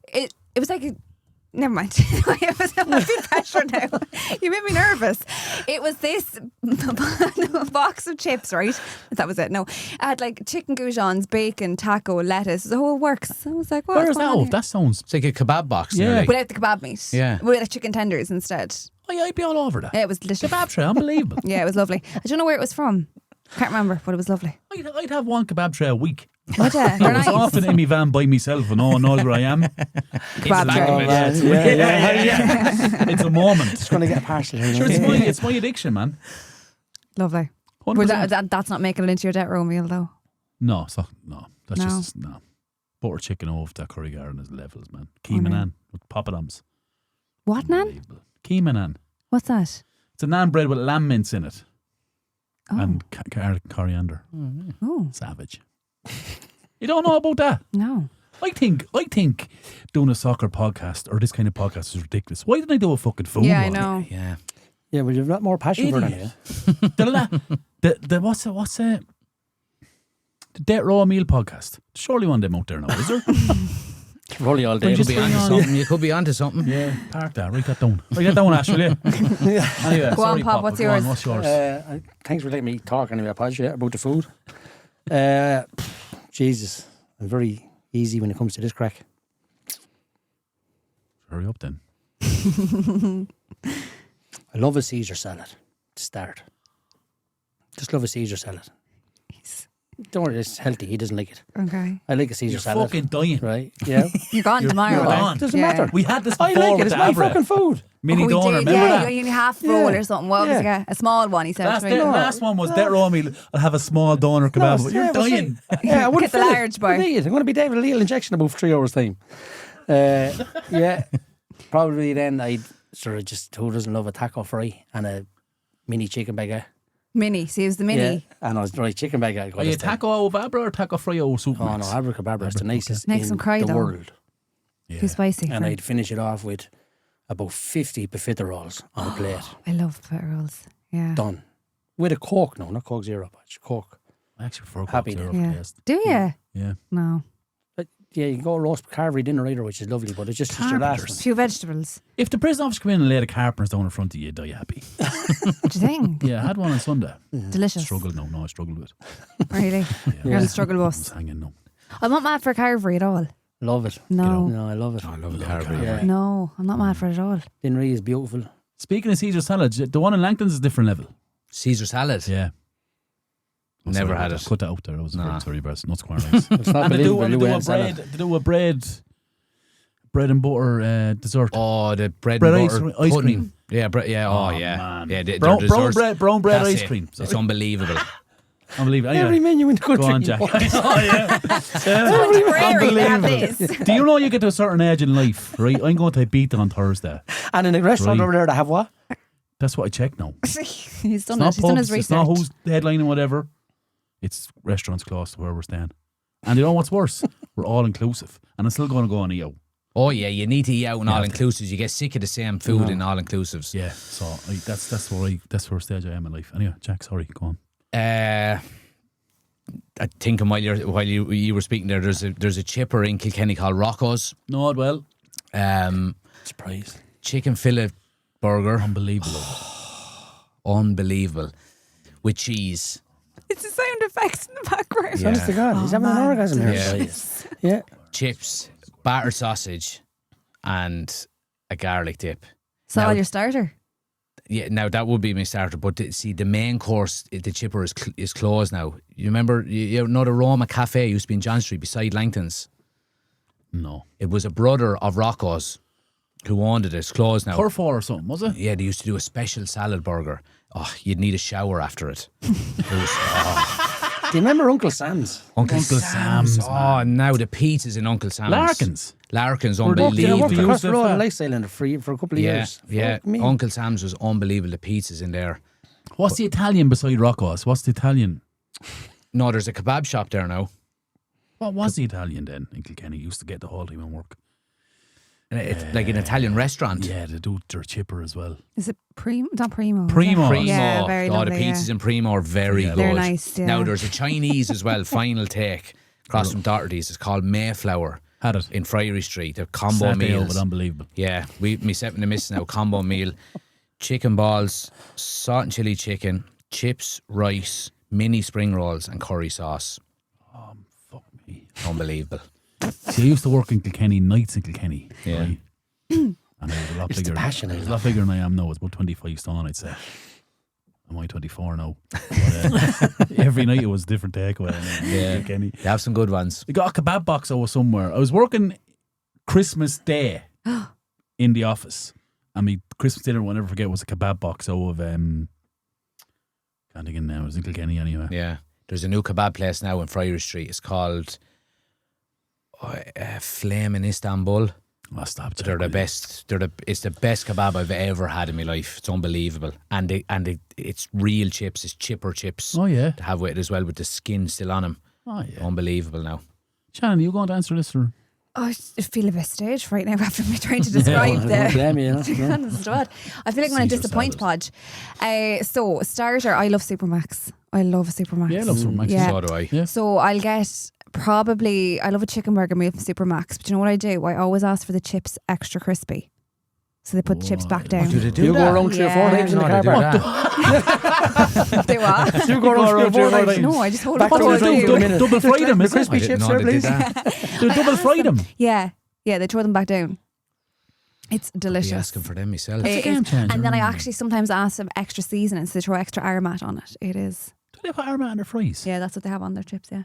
it? It was like Never mind. I feel pressure now. You made me nervous. It was this box of chips, right? That was it. No, I had like chicken goujons, bacon, taco, lettuce, the whole works. I was like, what? Where's that? Oh, that sounds. It's like a kebab box. Yeah. nearly. Without the kebab meat. Yeah. With chicken tenders instead. Oh, yeah, I'd be all over that. Yeah, it was delicious. Kebab tray, unbelievable. Yeah, it was lovely. I don't know where it was from. Can't remember, but it was lovely. I'd have one kebab tray a week. Would you? I They're was nice. often in my van by myself and all where I am. Kebab back tray. of it. Yeah. It's a moment. Just going to get a parcel here. Sure, it's my addiction, man. Lovely. 100%. Well, that's not making it into your debt row meal, though. No, no. That's No. just, no. Butter chicken off that curry garden is levels, man. Keema naan with poppadoms. What, Nan? Unbelievable. Keema naan. What's that? It's a naan bread with lamb mince in it. Oh. And coriander. Oh, Savage. You don't know about that? no. I think doing a soccer podcast or this kind of podcast is ridiculous. Why didn't I do a fucking food Yeah, I one? know. Yeah. Yeah, well, you've got more passion for it. The what's it? The Debt Raw Meal podcast. Surely one of them out there now, is there? Rolly all day. Just Be onto something. You could be onto something. Yeah, park that. Write that down. Write that down, Ash, will you? Anyway, Go on, sorry, Pop, Papa, what's go on, yours? what's yours? Thanks for letting me talk anyway, Podge, about the food. Jesus, I'm very easy when it comes to this crack. Hurry up then. I love a Caesar salad to start. Just love a Caesar salad. Don't worry, it's healthy. He doesn't like it. Okay. I like a Caesar You're salad. fucking dying. Right? Yeah. You're gone tomorrow. you're like. gone. Doesn't Yeah. matter. We had this I before like it. with It's the my Abra. fucking food. Mini Oh, we donor, did, remember yeah, that? you only half roll Yeah. or something. What was it? Yeah. A small one, he said. Last, right? last one was Debt Raw Meal. I'll have a small doner kebab. But you're dying. Yeah, I would Get the large bar. I'm going to be David Leal injection in about 3 hours' time. Yeah. Probably then I'd sort of just, who doesn't love a taco fry and a mini chicken baguette? Mini. See, it was the mini. Yeah. And I was right chicken baguette. Are you taco of Abra or taco fry or soup? Oh no, abracadabra is the nicest Makes them in cry, the though. world. Too spicy. And for- I'd finish it off with about 50 pafita rolls on a plate. I love pita rolls. Yeah. Done. With a Coke, no, not Coke Zero, but Coke. I actually prefer Happy Coke Zero Yeah. for taste. Do you? Yeah. No. But yeah, you can go roast carvery dinner either, which is lovely, but it's just your last Carpenters. one. Few vegetables. If the prison officers come in and lay the carpenters down in front of you, you'd die happy. What do you think? Yeah, I had one on Sunday. Delicious. Struggled, no, I struggled with it. Really? You're on the struggle I was bus. hanging, no. I'm not mad for carvery at all. Love it. No. No, I love it. I love carvery. Yeah. No, I'm not mad for it at all. Dinnery is beautiful. Speaking of Caesar salad, the one in Langton's is a different level. Caesar salad. Yeah. I'm Never sorry had about it. that. Cut that out there. I was Nah. very sorry about it. Not square rice. It's not And they do, believable. and You they do went a salad. bread. They do a bread and butter dessert. Oh, the bread Bread and ice- butter ice pudding. cream. Yeah, yeah. Oh, Oh, yeah. man. Yeah, their Brown desserts. bread That's ice it. cream. It's unbelievable. Unbelievable. Every Anyway, menu in the country. go on, Jack. Oh, yeah. Tipperary, they have this. Do you know you get to a certain age in life, right? I'm going to Ibiza on Thursday. And in a restaurant Right. over there, they have what? That's what I check now. He's done It's it. He's not done pubs, his it's not research. who's headlining whatever. It's restaurants close to where we're staying. And you know what's worse? We're all inclusive. And I'm still going to go on EO. Oh, yeah, you need to eat out in Yeah. all-inclusives. You get sick of the same food in all-inclusives. Yeah, so that's where stage I am in life. Anyway, Jack, sorry, go on. I think while you were speaking there, there's a chipper in Kilkenny called Rocco's. No, well, Surprise. Chicken fillet burger. unbelievable. Unbelievable. With cheese. It's the sound effects in the background. Yeah. Honest to God, he's having an orgasm here. Yeah. Yeah. Chips, battered sausage, and a garlic dip. So Now- your starter. Yeah, now that would be my starter, but the main course, the chipper is closed now. You remember, you know the Roma Cafe used to be in John Street beside Langton's? No. It was a brother of Rocco's who owned it. It's closed now. Turf or something, was it? Yeah, they used to do a special salad burger. Oh, you'd need a shower after it. It was Do you remember Uncle Sam's? Uncle Sam's, Oh, now the pizzas in Uncle Sam's. Larkin's. Unbelievable. I worked Unbelievable. across the road Use in the Lifestyle in the free for a couple of Yeah, years. yeah. Fuck me. Uncle Sam's was unbelievable. The pizzas in there. What's the Italian beside Rocco's? What's the Italian? No, there's a kebab shop there now. What was the Italian then in Kilkenny? Used to get the whole time in work. And it's like an Italian restaurant. Yeah, they do their chipper as well. Is it Primo? Not Primo. is it? Primo. Primo. Yeah, very oh, lovely, the pizzas yeah. in Primo are very good. They're nice, yeah. Now there's a Chinese as well, Final Take, across from Doherty's. It's called Mayflower. Had it. in Friary Street. The combo Saturday meals. over, unbelievable. Yeah, myself and the missus now, combo meal. Chicken balls, salt and chili chicken, chips, rice, mini spring rolls and curry sauce. Fuck me. Unbelievable. See, I used to work in Kilkenny, nights in Kilkenny. Yeah. Right? And I was a lot It's the bigger. passion, I was I a lot bigger than I am now. I was about 25 stone, I'd say. I'm only 24 now. But, every night it was a different takeaway. Yeah. Kilkenny. They have some good ones. I got a kebab box over somewhere. I was working Christmas Day in the office. And my Christmas dinner, I'll never forget, was a kebab box out of, can't think of it now, it was in Kilkenny anyway. Yeah. There's a new kebab place now in Friary Street. It's called Flame in Istanbul. Oh, stop. They're the best. It's the best kebab I've ever had in my life. It's unbelievable. And it's real chips. It's chipper chips. Oh, yeah. To have with it as well, with the skin still on them. Oh, yeah. Unbelievable now. Shannon, are you going to answer this? Or? I feel a bit staged right now after me trying to describe Don't blame me, to be honest, what? I feel like I'm going to Caesar disappoint salad. Podge. So, starter, I love Supermax. I love a Supermax. Yeah, I love some Max. Yeah. So do I. Yeah. So I'll get I love a chicken burger meal from Supermax, but you know what I do? I always ask for the chips extra crispy. So they put the chips back down. Do they do You go that? around 3 or 4 Yeah. times in the No, car they do park. that. They what? You go around 3 or 4 times. No, I just hold Back up to what the I drive, do. minute. Double fried them, is it? Crispy I didn't chips know there, they did please. that. They double fried them. Yeah, they throw them back down. It's Be delicious. asking for them myself. It game is. changer. And then I actually sometimes ask them extra seasoning, so they throw extra aromat on it. It is. Do they put Arma in their fries? Yeah, that's what they have on their chips, yeah.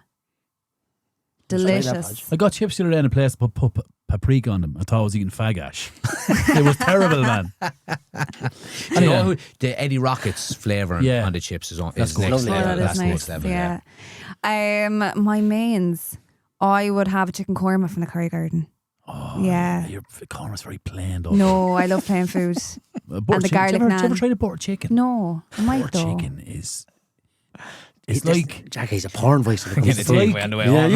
Let's try that, Delicious. I got chips the other day in a place that put paprika on them. I thought I was eating fag ash. It was terrible, man. Do you know who the Eddie Rockets flavour Yeah. on the chips is on? That's Is good. next Lovely. level. Oh, that That's is next nice. level. Yeah. My mains, I would have a chicken korma from the Curry Garden. Oh, Yeah. Your korma's very plain, though. No, I love plain food. Butter and the chicken. garlic Did you ever naan. try the butter chicken? No, I might Butter though. chicken is... It's like... Jackie's a porn voice. When it comes Getting to a food. takeaway on the way home.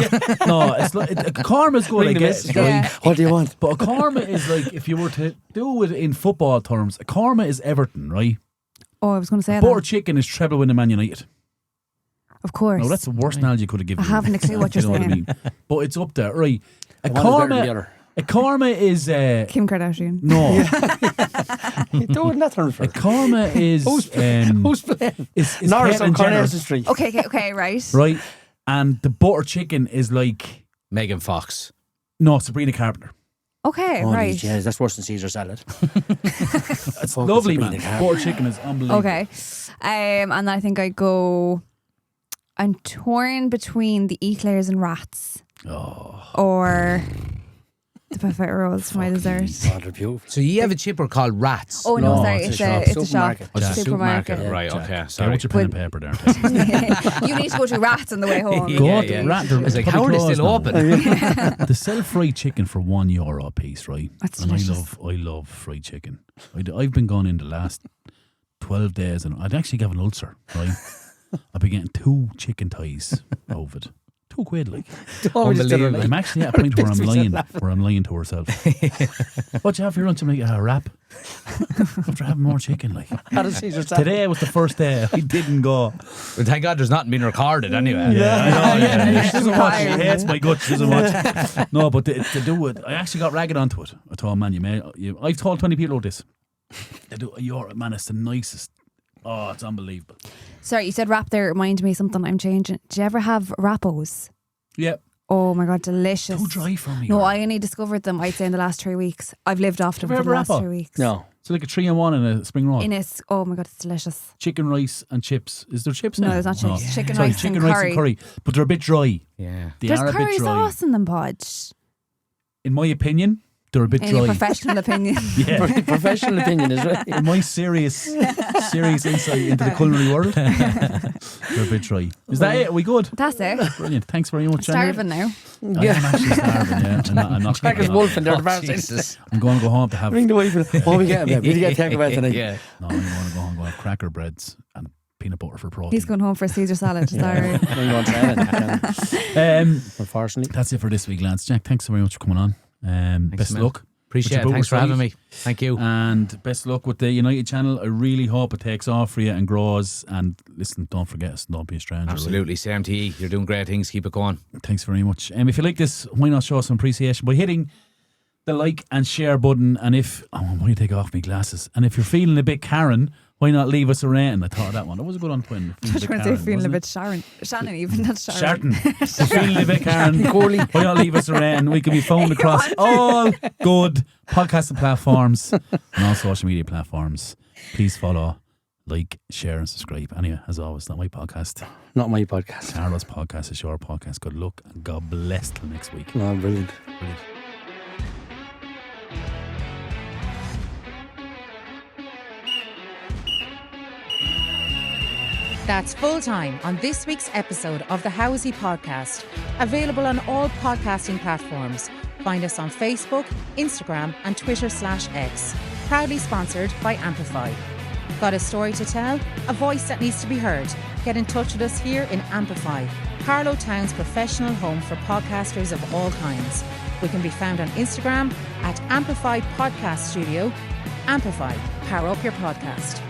No, it's like... A korma's good, I Ring the guess. missus, right? Yeah. What do you want? But a korma is like, if you were to do it in football terms, a korma is Everton, right? Oh, I was going to say Butter that. chicken is treble winning Man United. Of course. No, that's the worst analogy you could have given I me. haven't a clue what You you're know what I saying. mean? But it's up there, right? A One is better than the korma... other. A korma is... Kim Kardashian. No. Do it in that terms A first. korma is... Who's playing? is Norris Caitlyn on Jenner, Coronation Street. Okay, right. right? And the butter chicken is like... Megan Fox. No, Sabrina Carpenter. Okay, Oh, right. yeah, that's worse than Caesar salad. It's Focus lovely, Sabrina man. Carpenter. Butter chicken is unbelievable. Okay. And then I think I go. I'm torn between the eclairs and rats Oh. or the buffet rolls for my dessert. Oh, they're beautiful. So you have a chipper called Rats. Oh no, No, sorry, it's it's a shop. a shop. Supermarket. Oh, it's a supermarket. Yeah, Right, Jack. okay. Sorry. Sorry. What's your pen and paper there? You need to go to rats on the way home. Yeah, Go yeah, on, yeah. rat, they're- It's like, it's how are probably they still closed open? They sell fried chicken for €1 a piece, right? That's and delicious. I love fried chicken. I've been gone in the last 12 days and I'd actually have an ulcer, right? I've been getting 2 chicken thighs over it. £2, like. Unbelievable. I'm actually at a point where I'm lying to herself. What you have for your lunch? I'm like, a wrap. After having more chicken, like. How does Caesar salad? Today was the first day I didn't go. But thank God there's nothing being recorded anyway. I know, yeah. She doesn't watch. She Tired. hates my gut. She doesn't watch. No, but to do it, I actually got ragged onto it. I told man, I've told 20 people about this. Man, it's the nicest. Oh, it's unbelievable. Sorry, you said wrap there. Reminded me of something I'm changing. Do you ever have rappos? Yeah, Oh my God, delicious. too dry for me. No, or- I only discovered them, I'd say, in the last 3 weeks. I've lived off them Have you for the ever last rappo? 3 weeks. No. It's like a 3-in-1 and a spring roll. Oh my God, it's delicious. Chicken rice and chips. Is there chips? No, in it? there's not chips. Oh. Chicken Sorry, rice chicken and rice curry. and curry. But they're a bit dry. Yeah. They There's are a bit curry dry. sauce in them, Podge. In my opinion, they're a bit In dry. your professional opinion. Yeah. Professional opinion is right. In my serious insight into the culinary world, they're a bit dry. Is that it? Are we good? That's it. Brilliant. Thanks very much. Starving now. I am actually starving, yeah. I'm not Jack is gonna- wolf in there. Oh, Jesus. I'm going to go home to have... Ring the wife. What we get? We get Taco Bell tonight. Yeah. No, I'm going to go home and have cracker breads and peanut butter for protein. He's going home for a Caesar salad. Sorry. I'm going to Um, Unfortunately. that's it for this week, lads. Jack, thanks so very much for coming on. Best of man. luck. Appreciate it. Thanks for having me. Thank you. And best of luck with the United channel. I really hope it takes off for you and grows. And listen, don't forget us. Don't be a stranger. Absolutely. Really. Same to you. You're doing great things. Keep it going. Thanks very much. If you like this, why not show some appreciation by hitting the like and share button? And if why do you take off my glasses? And if you're feeling a bit Karen, why not leave us a rating? I thought of that one. That was a good one. I was going to say feeling a bit Shannon even, not Sharon. If you're feeling a bit Karen, why not leave us a rating? We can be found across all good podcasting platforms and all social media platforms. Please follow, like, share and subscribe. Anyway, as always, not my podcast. Not my podcast. Carlow's podcast is your podcast. Good luck and God bless till next week. Oh, brilliant. That's full time on this week's episode of the Housey Podcast. Available on all podcasting platforms. Find us on Facebook, Instagram, and Twitter/X. Proudly sponsored by Ampifi. Got a story to tell? A voice that needs to be heard? Get in touch with us here in Ampifi, Carlow Town's professional home for podcasters of all kinds. We can be found on Instagram at Ampifi Podcast Studio. Ampifi, power up your podcast.